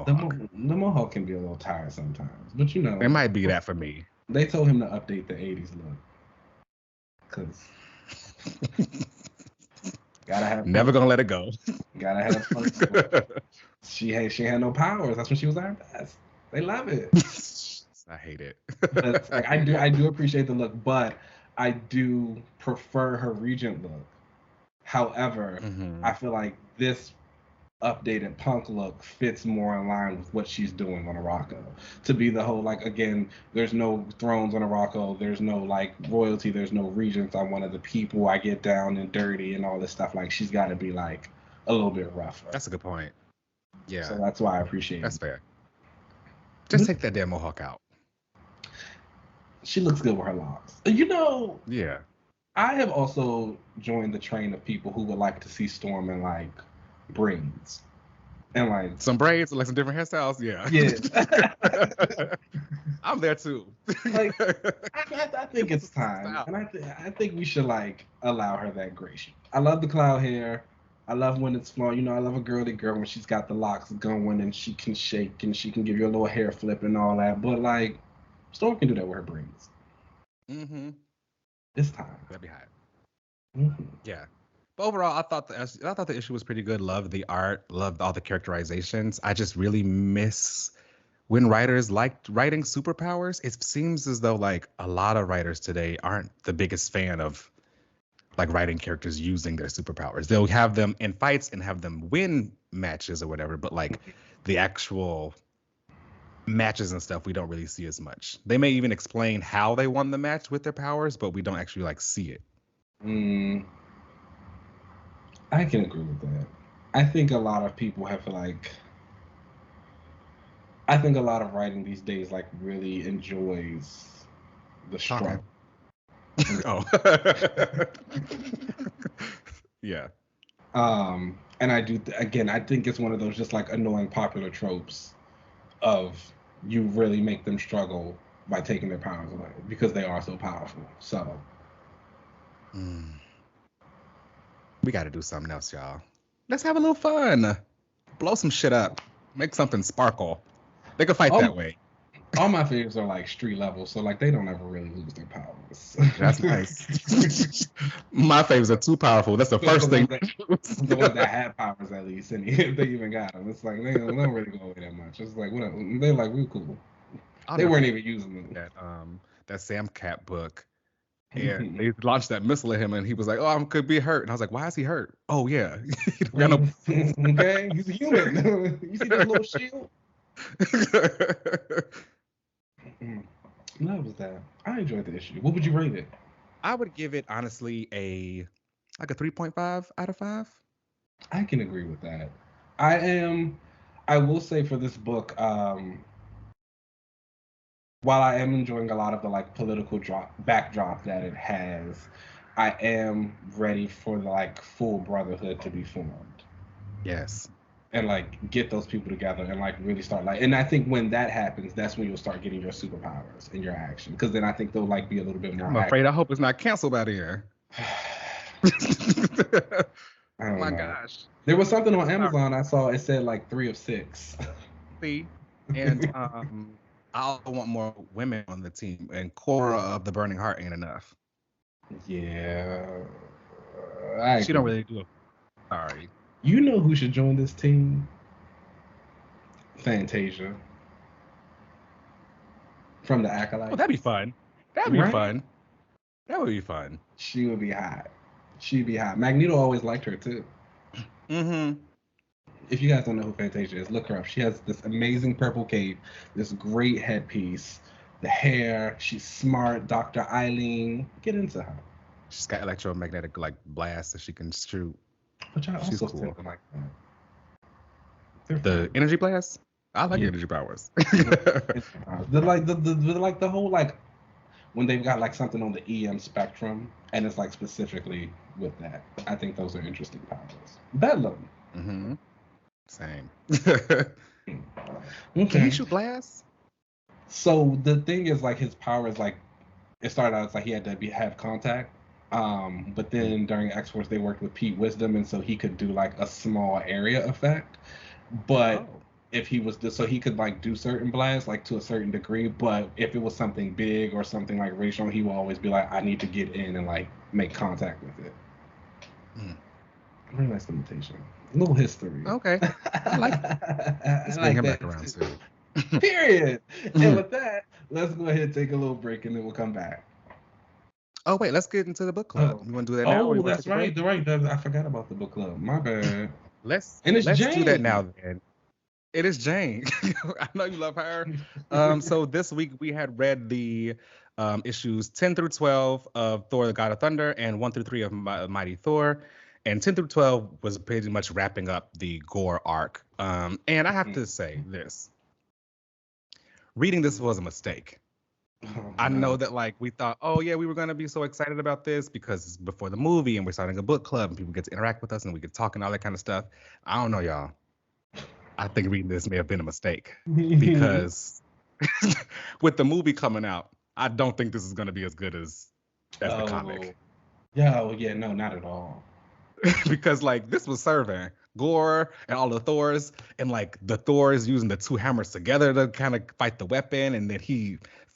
Mohawk can be a little tired sometimes, but it might be that for me. They told him to update the '80s look, because Gotta have Never gonna let it go. Gotta have fun. She had no powers. That's when she was at her best. They love it. I hate it. But like I do appreciate the look, but I do prefer her Regent look. However, I feel like this updated punk look fits more in line with what she's doing on Morocco. To be the whole, like, again, there's no thrones on Morocco, there's no like royalty, there's no regents. I'm one of the people. I get down and dirty and all this stuff. Like, she's got to be like a little bit rougher. That's a good point. Yeah. So that's why I appreciate That's it. fair. Just take that damn mohawk out. She looks good with her locks. You know. Yeah. I have also joined the train of people who would like to see Storm in like braids and like some braids, like some different hairstyles. Yeah. I'm there too. Like, I think it's time, and I think we should like allow her that grace. I love the cloud hair. I love when it's flowing. You know, I love a girly girl when she's got the locks going and she can shake and she can give you a little hair flip and all that. But like, Storm can do that with her braids. It's time. That'd be hot. Yeah. But overall, I thought the issue was pretty good. Loved the art. Loved all the characterizations. I just really miss when writers liked writing superpowers. It seems as though like a lot of writers today aren't the biggest fan of like writing characters using their superpowers. They'll have them in fights and have them win matches or whatever, but like the actual matches and stuff we don't really see as much. They may even explain how they won the match with their powers, but we don't actually like see it. I can agree with that. I think a lot of people have like I think a lot of writing these days like really enjoys the struggle. Oh. Yeah. And I do again, I think it's one of those just like annoying popular tropes of you really make them struggle by taking their powers away because they are so powerful. So we got to do something else, y'all. Let's have a little fun. Blow some shit up. Make something sparkle. They can fight that way. All my favorites are like street level, so like they don't ever really lose their powers. That's nice. My favorites are too powerful. That's the first thing. The ones that have powers, at least, and if they even got them, it's like they don't really go away that much. It's like whatever. They're like real cool. They weren't even using them. That Sam Cap book, and they launched that missile at him, and he was like, "Oh, I could be hurt." And I was like, "Why is he hurt?" Oh yeah, okay, he's a human. You see that little shield? That was that. I enjoyed the issue. What would you rate it? I would give it honestly a 3.5 out of 5. I can agree with that. I will say for this book, while I am enjoying a lot of the like political backdrop that it has, I am ready for the like full brotherhood to be formed. Yes. And like get those people together and like really start like, and I think when that happens, that's when you'll start getting your superpowers in your action. Because then I think they'll like be a little bit more. I'm afraid. I hope it's not canceled by the year. Oh my gosh. There was something on Amazon I saw. It said like 3 of 6. See, and I want more women on the team, and Cora of the Burning Heart ain't enough. Yeah. She don't really do it. Sorry. You know who should join this team? Fantasia. From the Acolyte. Oh, that'd be fun. That'd be fun. That would be fun. She would be hot. She'd be hot. Magneto always liked her too. If you guys don't know who Fantasia is, look her up. She has this amazing purple cape, this great headpiece, the hair. She's smart. Dr. Eileen. Get into her. She's got electromagnetic like blasts that she can shoot. Which I also cool. Like that. The energy blast? I like energy powers. the whole like when they've got like something on the EM spectrum and it's like specifically with that. I think those are interesting powers. Bedlam. Same. Okay. Can he shoot blasts? So the thing is like his powers like it started out as like he had to have contact. But then during X-Force they worked with Pete Wisdom, and so he could do like a small area effect. But if he was so he could like do certain blasts like to a certain degree. But if it was something big or something like racial, he will always be like, I need to get in and like make contact with it. Very nice limitation. A little history. Okay. I like I Let's bring like him back that around too. too. Period. And with that, let's go ahead and take a little break and then we'll come back. Oh wait, let's get into the book club. Oh, You want to do that now, or you want to that's take a break? right. You're right. I forgot about the book club. My bad. Let's And it's let's do that now Jane. then. It is Jane. I know you love her. So this week we had read the issues 10 through 12 of Thor: The God of Thunder and 1 through 3 of Mighty Thor. And 10 through 12 was pretty much wrapping up the Gore arc. And I have to say this. Reading this was a mistake. Oh, I know no. that like we thought, oh yeah, we were gonna be so excited about this because it's before the movie and we're starting a book club and people get to interact with us and we get talk and all that kind of stuff. I don't know, y'all. I think reading this may have been a mistake because with the movie coming out, I don't think this is gonna be as good as the comic. Yeah, well, yeah, no, not at all. Because like this was serving Gore and all the Thors, and like the Thors using the two hammers together to kind of fight the weapon, and then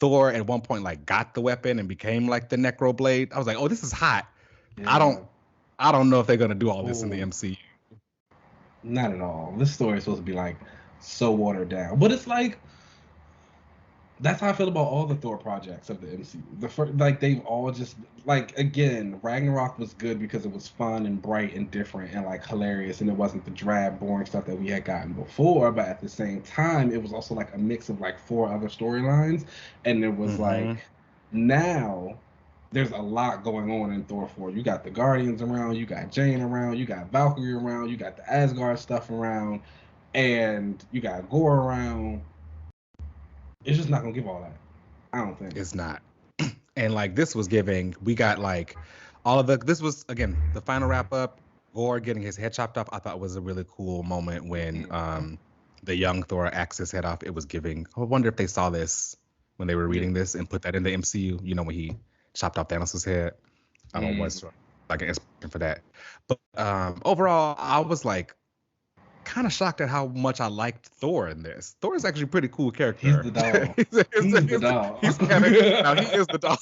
Thor at one point like got the weapon and became like the Necro Blade. I was like, oh, this is hot. Yeah. I don't know if they're gonna do all this in the MCU. Not at all. This story is supposed to be like so watered down, but it's like that's how I feel about all the Thor projects of the MCU. The first, like they've all just like again, Ragnarok was good because it was fun and bright and different and like hilarious, and it wasn't the drab, boring stuff that we had gotten before. But at the same time, it was also like a mix of like four other storylines, and it was like now there's a lot going on in Thor 4. You got the Guardians around, you got Jane around, you got Valkyrie around, you got the Asgard stuff around, and you got Gore around. It's just not gonna give all that. I don't think. It's not. And like this was giving, we got like all of this was again the final wrap up. Gore getting his head chopped off, I thought was a really cool moment when the young Thor axed his head off. It was giving. I wonder if they saw this when they were reading this and put that in the MCU. You know, when he chopped off Thanos' head. I don't know what's like an inspiration for that. But overall, I was like kind of shocked at how much I liked Thor in this. Thor is actually a pretty cool character. He's the doll. He's the doll. Now he is the doll.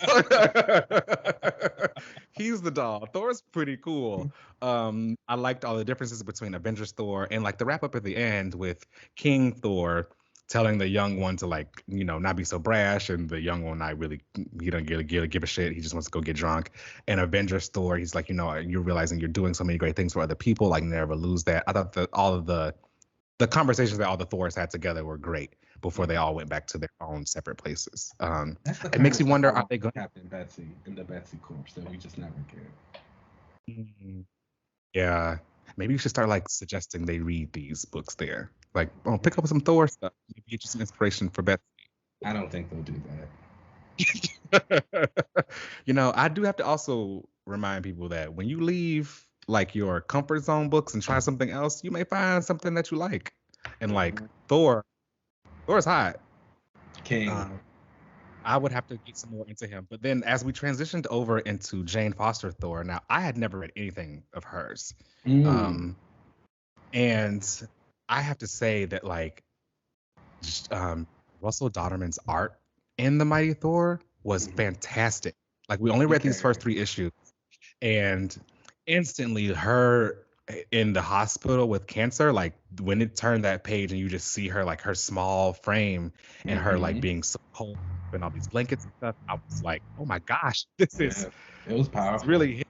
He's the doll. Thor's pretty cool. I liked all the differences between Avengers Thor and like the wrap up at the end with King Thor telling the young one to like, you know, not be so brash, and the young one he don't give a shit. He just wants to go get drunk. And Avengers Thor, he's like, you know, you're realizing you're doing so many great things for other people, like never lose that. I thought that all of the conversations that all the Thors had together were great before they all went back to their own separate places. It makes you wonder, are they going Captain Betsy and the Betsy Corps that we just never cared. Yeah. Maybe you should start like suggesting they read these books there. Like, oh, pick up some Thor stuff. Maybe get you some inspiration for Betsy. I don't think they'll do that. You know, I do have to also remind people that when you leave like your comfort zone books and try something else, you may find something that you like. And like Thor's hot. King. I would have to get some more into him. But then as we transitioned over into Jane Foster Thor, now I had never read anything of hers. And I have to say that like Russell Dodderman's art in The Mighty Thor was fantastic. Like we only read these first 3 issues, and instantly her in the hospital with cancer, like when it turned that page and you just see her like her small frame and her like being so cold and all these blankets and stuff, I was like, oh my gosh, it was powerful. It's really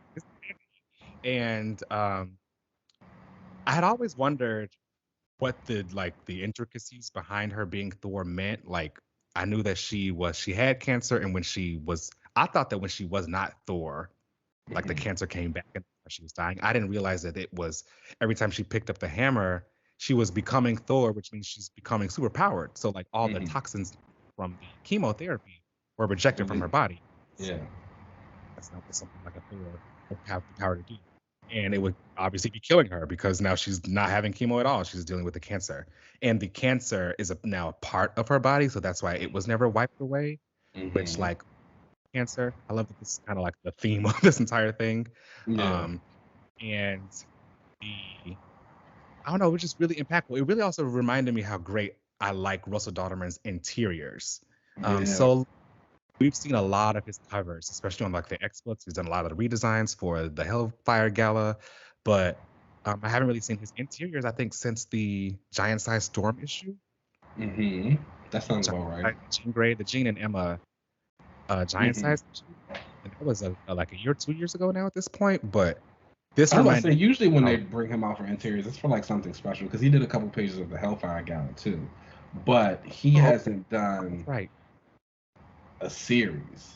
and I had always wondered what the intricacies behind her being Thor meant. Like I knew that she had cancer, and I thought that when she was not Thor, like the cancer came back and she was dying. I didn't realize that it was every time she picked up the hammer, she was becoming Thor, which means she's becoming super powered. So like all the toxins from the chemotherapy were rejected from her body. Yeah. That's not what something like a Thor would have the power to do. And it would obviously be killing her because now she's not having chemo at all. She's dealing with the cancer. And the cancer is now a part of her body. So that's why it was never wiped away, which like cancer. I love that this is kind of like the theme of this entire thing. Yeah. And I don't know, it was just really impactful. It really also reminded me how great I like Russell Dodderman's interiors. So we've seen a lot of his covers, especially on like the X books. He's done a lot of the redesigns for the Hellfire Gala, but I haven't really seen his interiors, I think, since the Giant Size Storm issue. That sounds about right. Jean Grey, the Jean and Emma Giant Size issue. And that was like a year or 2 years ago now at this point. But this I was gonna say, reminded usually when they bring him out for interiors, it's for like something special because he did a couple pages of the Hellfire Gala too, but he hasn't done a series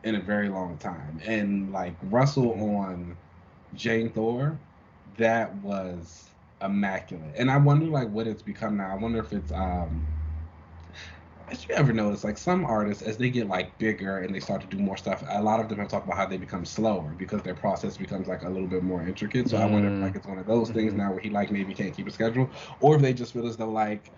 in a very long time. And like Russell on Jane Thor, that was immaculate. And I wonder like what it's become now. I wonder if it's as you ever notice, like some artists, as they get like bigger and they start to do more stuff, a lot of them have talked about how they become slower because their process becomes like a little bit more intricate. So I wonder if like it's one of those things now where he like maybe can't keep a schedule, or if they just feel as though like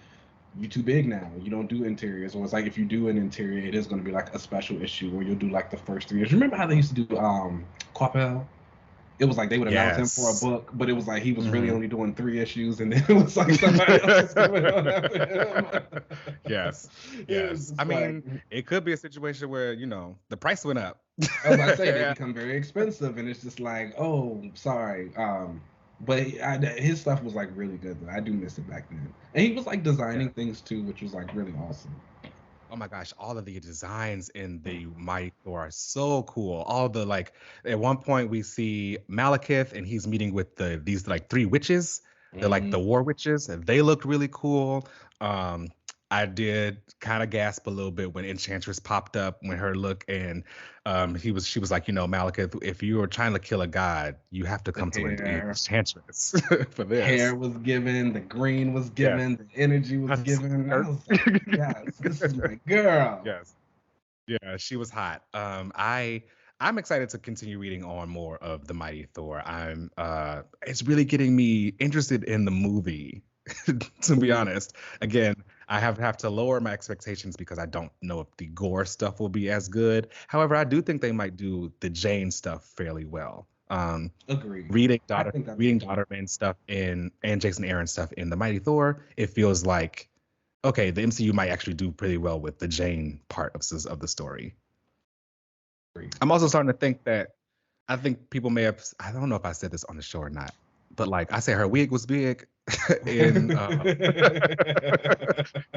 you're too big now, you don't do interiors, or it's like if you do an interior, it is going to be like a special issue where you'll do like the first 3 years. Remember how they used to do Quapel? It was like they would announce him for a book, but it was like he was really only doing 3 issues, and then it was like somebody else was coming on after him. Yes. I mean, it could be a situation where, you know, the price went up. I was about to say, they become very expensive, and it's just like, oh, sorry. But his stuff was like really good, though. I do miss it back then. And he was like designing things too, which was like really awesome. Oh my gosh, all of the designs in the Mighty Thor are so cool. All the like, at one point we see Malekith and he's meeting with these like 3 witches. They're like the war witches. They looked really cool. I did kind of gasp a little bit when Enchantress popped up, when her look, and she was like, you know, Malekith, if you are trying to kill a god, you have to come to an Enchantress for this. Hair was given, the green was given, the energy was given. I was like, yes, this is my girl. Yes. Yeah, she was hot. I'm excited to continue reading on more of the Mighty Thor. It's really getting me interested in the movie, to be honest. Again, I have to lower my expectations because I don't know if the gore stuff will be as good. However, I do think they might do the Jane stuff fairly well. Agreed. Reading Daughterman stuff and Jason Aaron stuff in the Mighty Thor, it feels like, okay, the MCU might actually do pretty well with the Jane part of the story. I'm also starting to think that I think people may have, I don't know if I said this on the show or not, but like I said, her wig was big in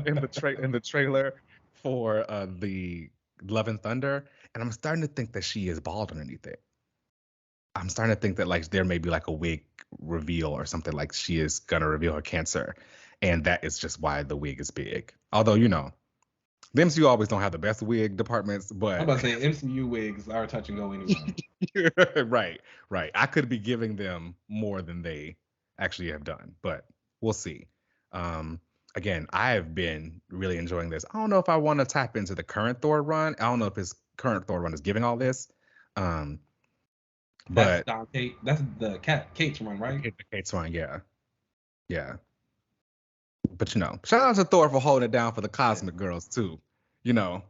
in the trailer for the Love and Thunder, and I'm starting to think that she is bald underneath it. I'm starting to think that like there may be like a wig reveal or something, like she is gonna reveal her cancer, and that is just why the wig is big. Although, you know, the MCU always don't have the best wig departments, but I'm about to say MCU wigs are touch and go anyway. Right. I could be giving them more than they actually have done, but we'll see. Again, I have been really enjoying this. I don't know if I want to tap into the current Thor run. I don't know if his current Thor run is giving all this. But that's the Kate's run, right? The Kate's run, yeah. But you know, shout out to Thor for holding it down for the Cosmic Girls too. You know,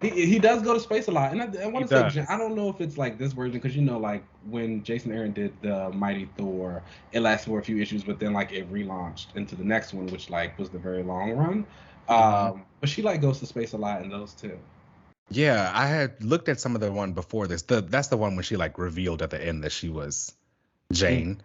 he does go to space a lot, and I want to say, I don't know if it's like this version, because you know, like when Jason Aaron did the Mighty Thor, it lasted for a few issues, but then like it relaunched into the next one, which like was the very long run. But she like goes to space a lot in those too. Yeah, I had looked at some of the one before this. That's the one when she like revealed at the end that she was Jane.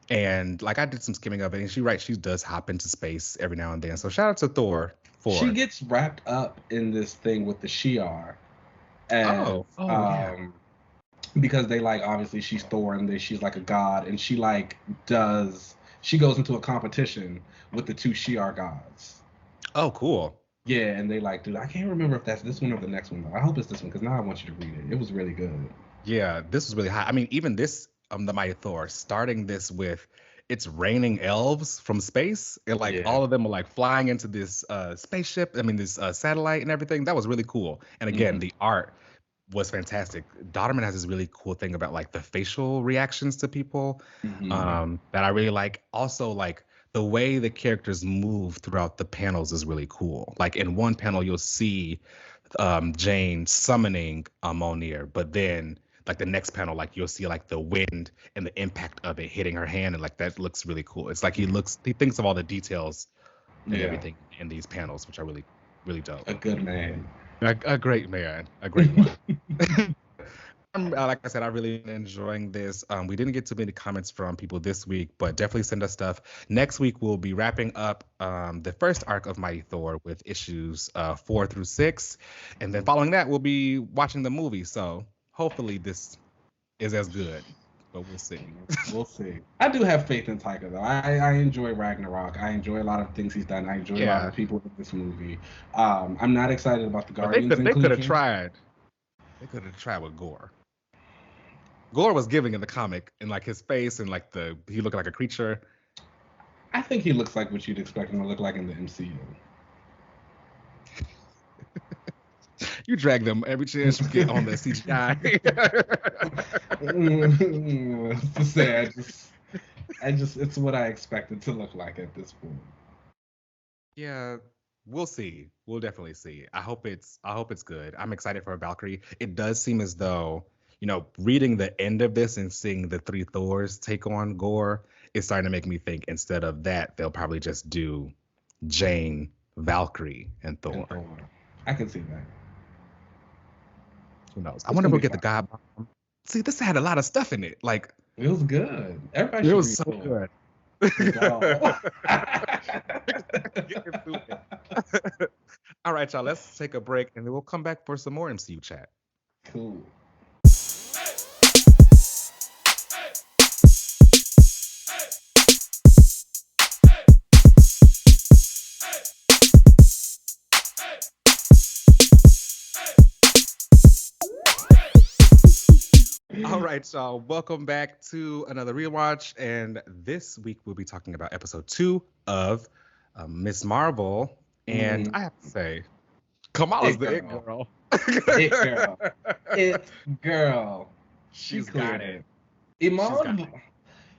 And like I did some skimming of it, and she does hop into space every now and then. So shout out to Thor. She gets wrapped up in this thing with the Shi'ar. Yeah. Because they like, obviously she's Thor and she's like a god, and she goes into a competition with the 2 Shi'ar gods. Oh, cool. Yeah, and they like, dude, I can't remember if that's this one or the next one, though. I hope it's this one, because now I want you to read it. It was really good. Yeah, this was really high. I mean, even this, the Mighty Thor, starting this with it's raining elves from space, and like all of them are like flying into this spaceship. I mean, this satellite and everything. That was really cool. And again, the art was fantastic. Daughterman has this really cool thing about like the facial reactions to people that I really like. Also, like the way the characters move throughout the panels is really cool. Like in one panel, you'll see Jane summoning Mjolnir, but then like the next panel, like you'll see like the wind and the impact of it hitting her hand, and like that looks really cool. It's like he thinks of all the details and everything in these panels, which are really, really dope. A good man. A great man. A great one. like I said, I really been enjoying this. We didn't get too many comments from people this week, but definitely send us stuff. Next week we'll be wrapping up the first arc of Mighty Thor with issues 4 through 6, and then following that we'll be watching the movie. So hopefully this is as good, but we'll see. We'll see. I do have faith in Taika though. I enjoy Ragnarok. I enjoy a lot of things he's done. I enjoy a lot of people in this movie. I'm not excited about the Guardians. They could have tried. They could have tried with Gore. Gore was giving in the comic, and like his face and like he looked like a creature. I think he looks like what you'd expect him to look like in the MCU. You drag them every chance you get on the CGI. To say, it's what I expected to look like at this point. Yeah, we'll see. We'll definitely see. I hope it's good. I'm excited for Valkyrie. It does seem as though, reading the end of this and seeing the 3 Thors take on Gore is starting to make me think instead of that, they'll probably just do Jane, Valkyrie, and Thor. I can see that. Who knows? I wonder if we'll get the God Bomb. See, this had a lot of stuff in it. Like, it was good. Everybody. It was so good. All right, y'all. Let's take a break, and then we'll come back for some more MCU chat. Cool. All right, y'all. Welcome back to another rewatch, and this week we'll be talking about episode 2 of Miss Marvel. And I have to say, Kamala's the it girl. It girl. It girl. She's got it. Iman,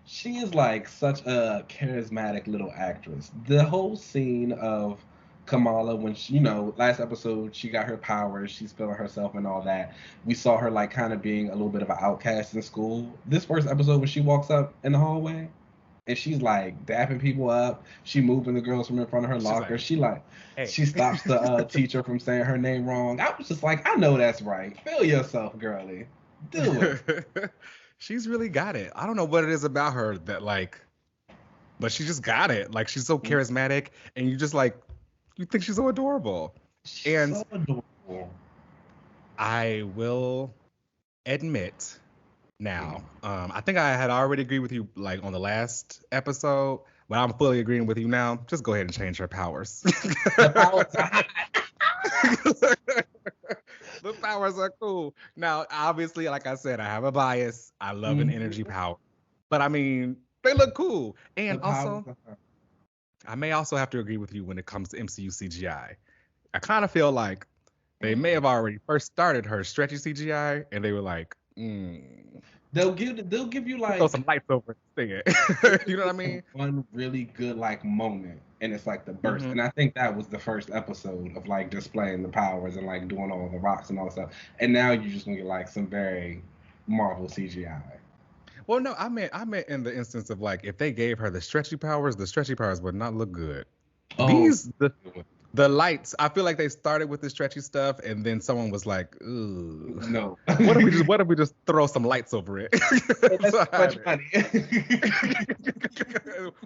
she is like such a charismatic little actress. The whole scene of Kamala when she, last episode she got her powers, she's feeling herself and all that. We saw her like kind of being a little bit of an outcast in school. This first episode when she walks up in the hallway and she's like dapping people up, she moving the girls from in front of her locker. She stops the teacher from saying her name wrong. I was just like, I know that's right. Feel yourself, girly. Do it. She's really got it. I don't know what it is about her that but she just got it. Like she's so charismatic and you just you think she's so adorable. She's so adorable. I will admit now, I think I had already agreed with you on the last episode, but I'm fully agreeing with you now. Just go ahead and change her powers. The powers are cool. Now, obviously, like I said, I have a bias. I love an energy power. But I mean, they look cool. And also, I may also have to agree with you when it comes to MCU CGI. I kind of feel like they may have already first started her stretchy CGI, and they were like, They'll give you throw some lights over it, sing it. You know what I mean? One really good moment, and it's like the burst. And I think that was the first episode of displaying the powers and doing all the rocks and all that stuff. And now you're just gonna get some very Marvel CGI. Well, no, I meant in the instance of if they gave her the stretchy powers would not look good. Oh. The lights, I feel like they started with the stretchy stuff and then someone was like, ooh. No. What if we just throw some lights over it? That's too much money.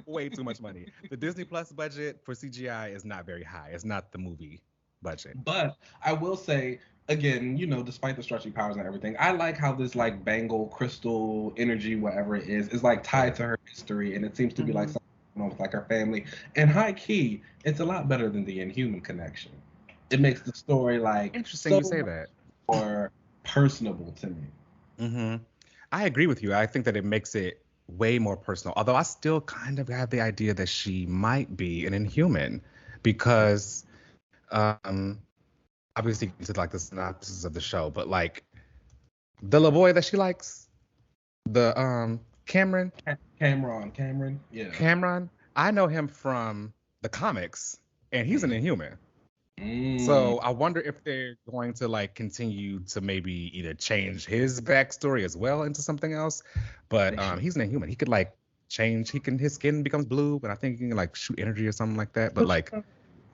Way too much money. The Disney Plus budget for CGI is not very high. It's not the movie budget. But I will say, again, despite the stretchy powers and everything, I like how this bangle, crystal, energy, whatever it is tied to her history, and it seems to be something with her family. And high key, it's a lot better than the Inhuman connection. It makes the story interesting you say that. More personable to me. I agree with you. I think that it makes it way more personal. Although I still kind of have the idea that she might be an Inhuman because obviously you said the synopsis of the show, but the little boy that she likes, the Cameron, yeah. Cameron, I know him from the comics, and he's an Inhuman. So I wonder if they're going to continue to maybe either change his backstory as well into something else. But he's an Inhuman. He could change. His skin becomes blue, but I think he can shoot energy or something like that. But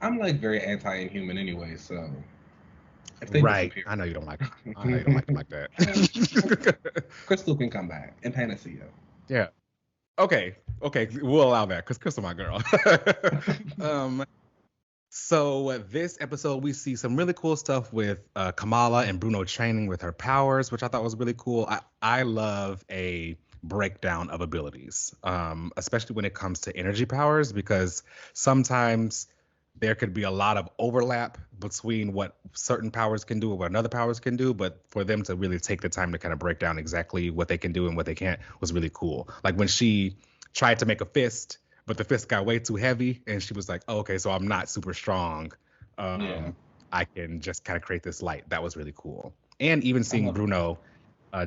I'm very anti-Inhuman anyway, so. If they Right. disappear. I know you don't like. I know you don't like them like that. Crystal can come back, and Panacea. Yeah. Okay. Okay. We'll allow that because Crystal, my girl. um. So this episode, we see some really cool stuff with Kamala and Bruno training with her powers, which I thought was really cool. I love a breakdown of abilities, especially when it comes to energy powers, because sometimes there could be a lot of overlap between what certain powers can do and what another powers can do. But for them to really take the time to kind of break down exactly what they can do and what they can't was really cool. Like when she tried to make a fist, but the fist got way too heavy, and she was like, oh, okay, so I'm not super strong. Yeah. I can just kind of create this light. That was really cool. And even seeing Bruno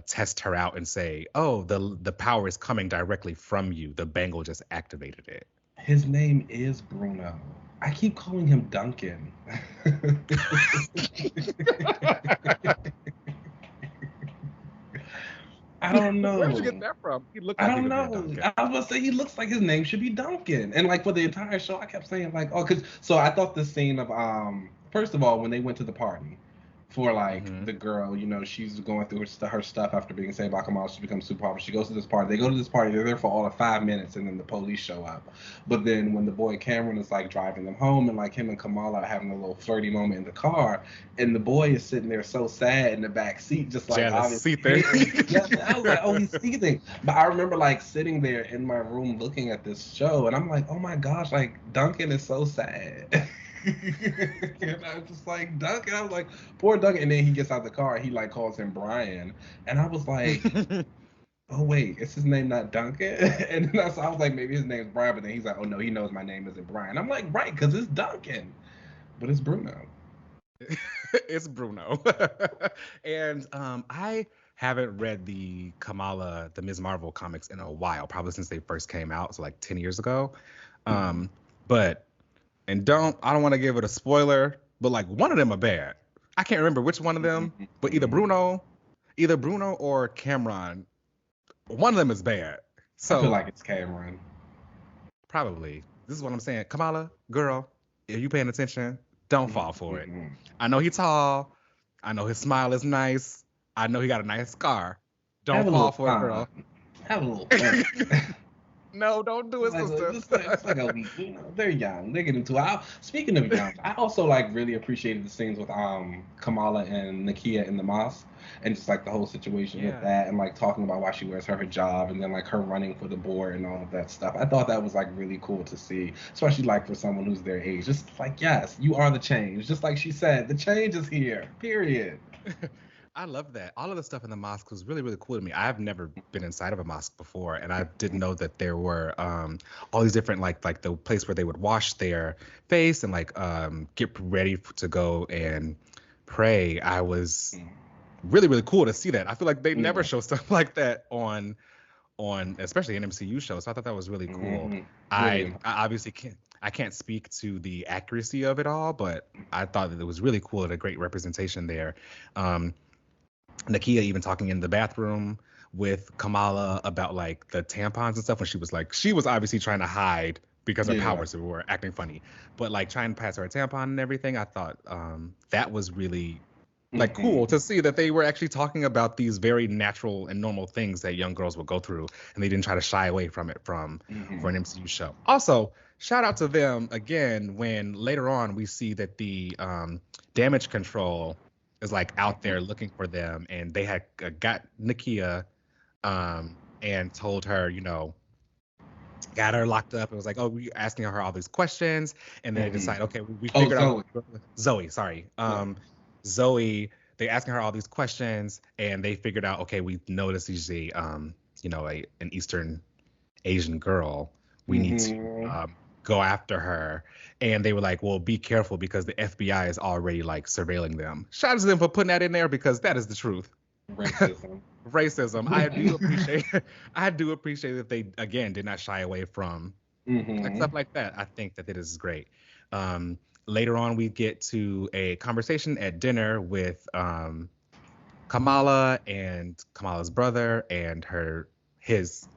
test her out and say, oh, the power is coming directly from you. The bangle just activated it. His name is Bruno. I keep calling him Duncan. I don't know. Where'd you get that from? He looked I like don't he know. would be I was about to say he looks like his name should be Duncan. And like for the entire show, I kept saying like, oh, cause so I thought the scene of first of all, when they went to the party for like the girl, you know, she's going through her stuff after being saved by Kamala. She becomes super popular. She goes to this party. They go to this party. They're there for all of 5 minutes, and then the police show up. But then when the boy Cameron is like driving them home, and like him and Kamala are having a little flirty moment in the car, and the boy is sitting there so sad in the back seat, just like obviously. Yeah, I was like, oh, he's seething. But I remember like sitting there in my room looking at this show, and I'm like, oh my gosh, like Duncan is so sad. And I was just like, Duncan. I was like, poor Duncan. And then he gets out the car. And he like calls him Brian, and I was like, oh wait, is his name not Duncan? And then I was like, maybe his name's Brian. But then he's like, oh no, he knows my name isn't Brian. I'm like, right, because it's Duncan, but it's Bruno. It's Bruno. And I haven't read the Kamala, the Ms. Marvel comics in a while, probably since they first came out, so like 10 years ago. But I don't want to give it a spoiler, but like one of them are bad. I can't remember which one of them, but either Bruno or Cameron, one of them is bad. So I feel like it's Cameron. Probably. This is what I'm saying. Kamala, girl, if you paying attention, don't fall for it. I know he's tall. I know his smile is nice. I know he got a nice scar. Don't fall for it, girl. Have a little fun. No, don't do it, sister. It's like a week. You know, they're young. They're getting to it. Speaking of young, I also like really appreciated the scenes with Kamala and Nakia in the mosque, and just like the whole situation with that, and like talking about why she wears her hijab, and then like her running for the board and all of that stuff. I thought that was like really cool to see, especially like for someone who's their age. Just like, yes, you are the change. Just like she said, the change is here. Period. I love that. All of the stuff in the mosque was really, really cool to me. I've never been inside of a mosque before, and I didn't know that there were all these different like the place where they would wash their face and like get ready to go and pray. I was really, really cool to see that. I feel like they never show stuff like that on especially an MCU show. So I thought that was really cool. I obviously can't speak to the accuracy of it all, but I thought that it was really cool and a great representation there. Nakia even talking in the bathroom with Kamala about like the tampons and stuff when she was obviously trying to hide because her powers were acting funny, but like trying to pass her a tampon and everything. I thought that was really like cool to see that they were actually talking about these very natural and normal things that young girls would go through, and they didn't try to shy away from it for an MCU show. Also, shout out to them again when later on we see that the damage control is like out there looking for them, and they had got Nakia and told her, you know, got her locked up. It was like, oh, we asking her all these questions, and then they decide, okay, we figured out Zoe. Zoe, they asking her all these questions, and they figured out, okay, we noticed she's an Eastern Asian girl. We need to go after her. And they were like, well, be careful because the FBI is already like surveilling them. Shout out to them for putting that in there because that is the truth. Racism. I do appreciate that they again did not shy away from like stuff like that. I think that it is great. Later on, we get to a conversation at dinner with Kamala and Kamala's brother and his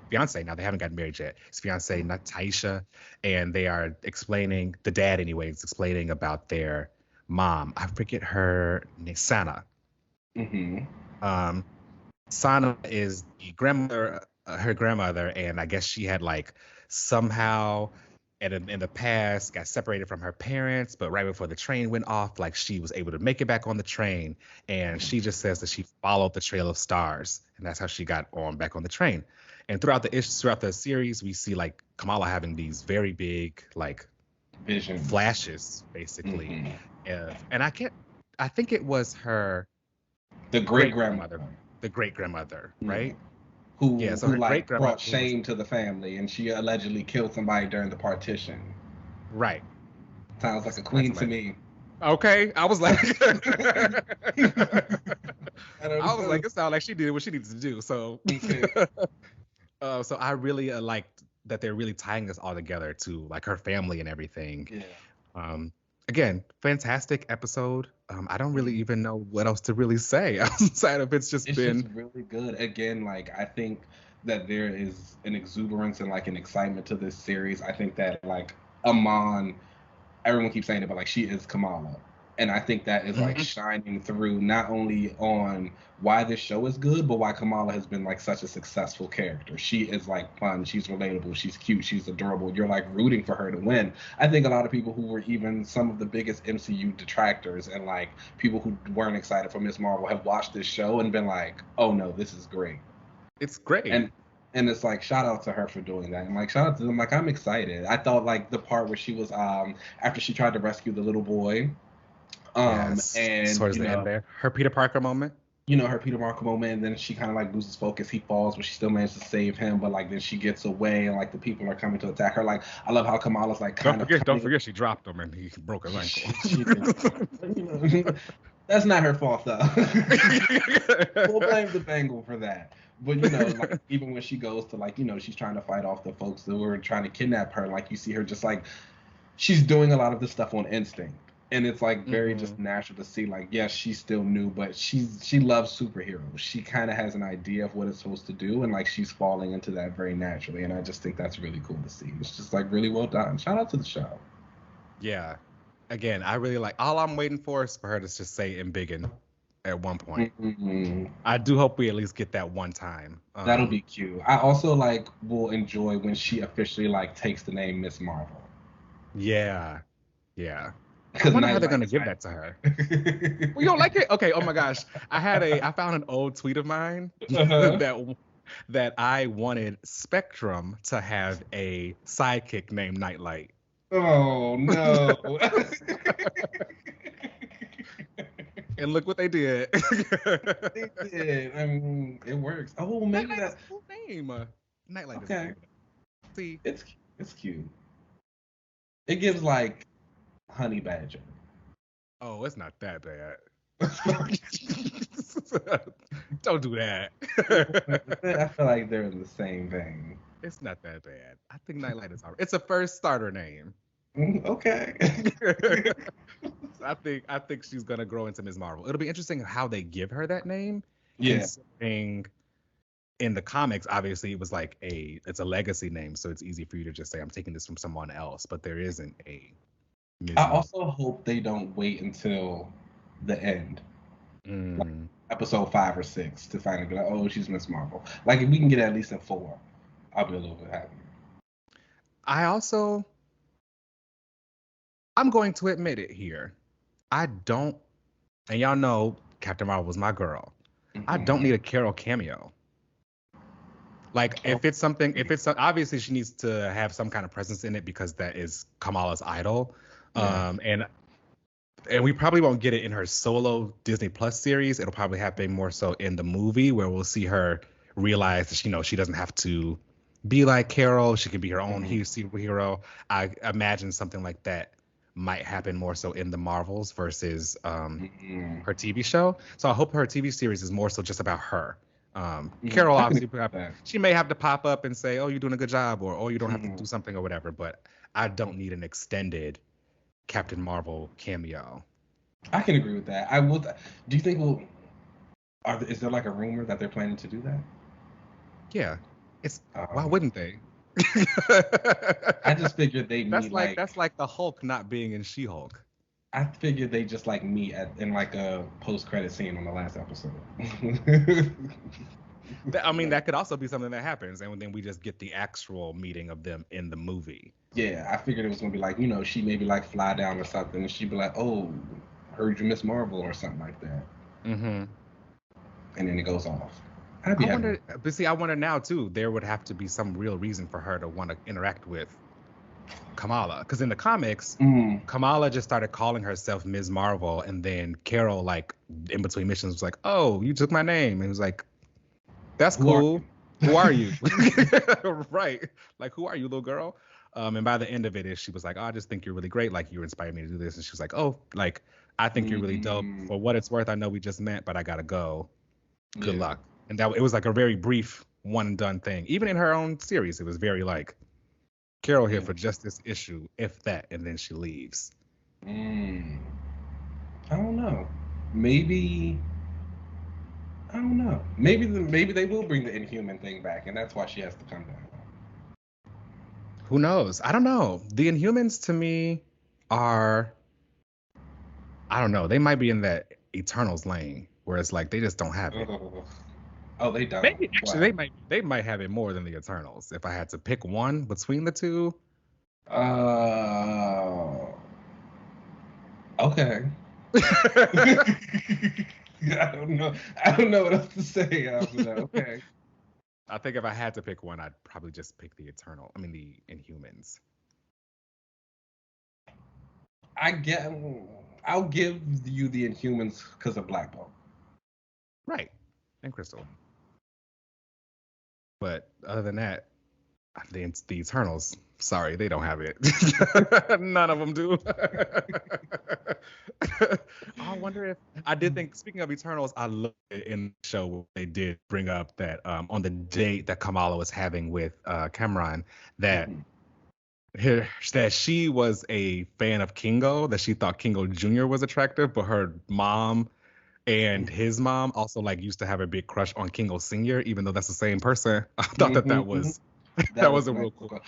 fiance. Now they haven't gotten married yet. His fiance, not Taisha, and they are explaining, the dad anyways, explaining about their mom. I forget her name, Sana. Mm-hmm. Sana is the grandmother, her grandmother, and I guess she had like somehow in the past got separated from her parents, but right before the train went off, like she was able to make it back on the train, and she just says that she followed the trail of stars, and that's how she got on back on the train. And throughout the series, we see like Kamala having these very big like Visions. flashes, basically, and I think it was her The great grandmother. the great grandmother, right? Who Yeah, so her great like grandmother brought shame to the family, and she allegedly killed somebody during the partition. right. Sounds like a queen to me. Okay, I was like, I I was like, it sounded like she did what she needed to do. So, so I really liked that they're really tying this all together to like her family and everything. Yeah. Again, fantastic episode. I don't really even know what else to really say outside of it's just really good. Again, like I think that there is an exuberance and like an excitement to this series. I think that like Amon, everyone keeps saying it, but like she is Kamala. And I think that is like shining through not only on why this show is good, but why Kamala has been like such a successful character. She is like fun, she's relatable, she's cute, she's adorable. You're like rooting for her to win. I think a lot of people who were even some of the biggest MCU detractors and like people who weren't excited for Miss Marvel have watched this show and been like, oh no, this is great. It's great. And it's like shout out to her for doing that. And like shout out to them. Like I'm excited. I thought like the part where she was after she tried to rescue the little boy. Yes. And towards the end there. Her Peter Parker moment. Her Peter Parker moment, and then she kind of like loses focus. He falls, but she still manages to save him. But like then she gets away, and like the people are coming to attack her. Like I love how Kamala's like don't forget she dropped him and he broke his ankle. That's not her fault though. We'll blame the Bengal for that. But like even when she goes to like she's trying to fight off the folks that were trying to kidnap her, like you see her just like she's doing a lot of this stuff on instinct. And it's like very just natural to see, like, yes, she's still new, but she loves superheroes. She kind of has an idea of what it's supposed to do, and like she's falling into that very naturally. And I just think that's really cool to see. It's just like really well done. Shout out to the show. Yeah. Again, I really like. All I'm waiting for is for her to just say "embiggen" at one point. I do hope we at least get that one time. That'll be cute. I also like will enjoy when she officially like takes the name Miss Marvel. Yeah. I wonder how they're gonna give that to her. Well, you don't like it? Okay. Oh my gosh, I found an old tweet of mine that I wanted Spectrum to have a sidekick named Nightlight. Oh no! And look what they did. They did. I mean, it works. Oh, maybe that's a cool name. Nightlight. Okay. Is cool. See, it's cute. It gives like Honey Badger. Oh, it's not that bad. Don't do that. I feel like they're in the same vein. It's not that bad. I think Nightlight is alright. It's a first starter name. Okay. I think she's gonna grow into Ms. Marvel. It'll be interesting how they give her that name. Yeah. Considering in the comics, obviously it was like it's a legacy name, so it's easy for you to just say I'm taking this from someone else, but there isn't a Ms. I also hope they don't wait until the end. Like episode 5 or 6 to finally be like, oh, she's Miss Marvel. Like if we can get at least in 4, I'll be a little bit happier. I'm going to admit it here. I don't, and y'all know Captain Marvel was my girl. I don't need a Carol cameo. Like if it's obviously she needs to have some kind of presence in it because that is Kamala's idol. And we probably won't get it in her solo Disney Plus series. It'll probably happen more so in the movie where we'll see her realize that she doesn't have to be like Carol. She can be her own superhero. I imagine something like that might happen more so in the Marvels versus her TV show. So I hope her TV series is more so just about her. Carol obviously she may have to pop up and say, "Oh, you're doing a good job," or "Oh, you don't have to do something," or whatever. But I don't need an extended Captain Marvel cameo. I can agree with that. I would. Do you think is there like a rumor that they're planning to do that? Yeah, why wouldn't they? I just figured they need that's like the Hulk not being in She-Hulk. I figured they just like meet in like a post-credit scene on the last episode. I mean, that could also be something that happens, and then we just get the actual meeting of them in the movie. Yeah, I figured it was gonna be like, she maybe like fly down or something, and she'd be like, "Oh, heard you Miss Marvel" or something like that. Mm-hmm. And then it goes off. I wonder now too. There would have to be some real reason for her to want to interact with Kamala, because in the comics, Kamala just started calling herself Ms. Marvel, and then Carol, like in between missions, was like, "Oh, you took my name," and he was like, "That's cool. Who are you?" Right? Like, who are you, little girl? And by the end of it, she was like, "Oh, I just think you're really great. Like, you inspired me to do this." And she was like, "Oh, like, I think you're really dope. For what it's worth, I know we just met, but I gotta go. Good luck." And that it was like a very brief one and done thing. Even in her own series, it was very like, Carol here for just this issue, if that, and then she leaves. I don't know. Maybe. I don't know. Maybe they will bring the Inhuman thing back, and that's why she has to come down. Who knows? I don't know. The Inhumans to me are, I don't know. They might be in that Eternals lane where it's like they just don't have it. Oh, they don't. Maybe actually they might have it more than the Eternals. If I had to pick one between the two. Okay. I don't know what else to say after that. Okay. I think if I had to pick one, I'd probably just pick the Inhumans. I'll give you the Inhumans because of Black Bolt. Right. And Crystal. But other than that, the Eternals, sorry, they don't have it. None of them do. I wonder if I did think, speaking of Eternals, I loved it in the show where they did bring up that on the date that Kamala was having with Cameron, that that she was a fan of Kingo, that she thought Kingo Jr. was attractive, but her mom and his mom also like used to have a big crush on Kingo Sr., even though that's the same person. I thought that was that was a real cool.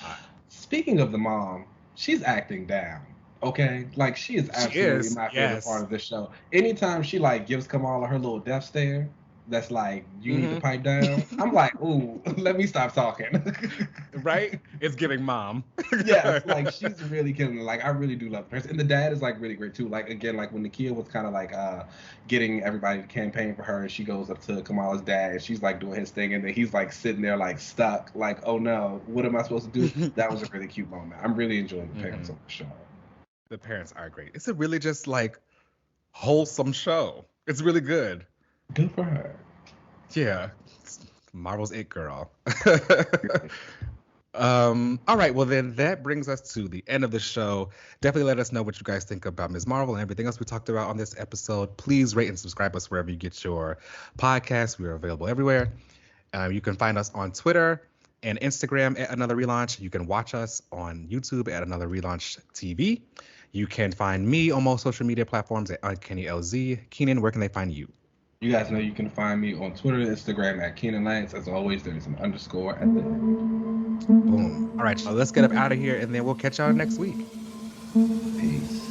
Speaking of the mom, she's acting down. Okay, like she is absolutely my favorite part of this show. Anytime she like gives Kamala her little death stare, that's like, you need to pipe down. I'm like, ooh, let me stop talking. Right? It's giving mom. Yeah, like she's really killing it. Like I really do love her. And the dad is like really great too. Like again, like when Nakia was kind of like getting everybody to campaign for her, and she goes up to Kamala's dad and she's like doing his thing, and then he's like sitting there like stuck, like, oh no, what am I supposed to do? That was a really cute moment. I'm really enjoying the parents of the show. The parents are great. It's a really just like wholesome show. It's really good. Good for her. Yeah. Marvel's it girl. All right, well then that brings us to the end of the show. Definitely let us know what you guys think about Ms. Marvel and everything else we talked about on this episode. Please rate and subscribe us wherever you get your podcasts. We are available everywhere. You can find us on Twitter and Instagram at Another Relaunch. You can watch us on YouTube at Another Relaunch TV. You can find me on most social media platforms at UncannyLZ. Keenan, where can they find you? You guys know you can find me on Twitter and Instagram at Keenan Lance. As always, there's an underscore at the end. Boom. All right, so let's get up out of here, and then we'll catch y'all next week. Peace.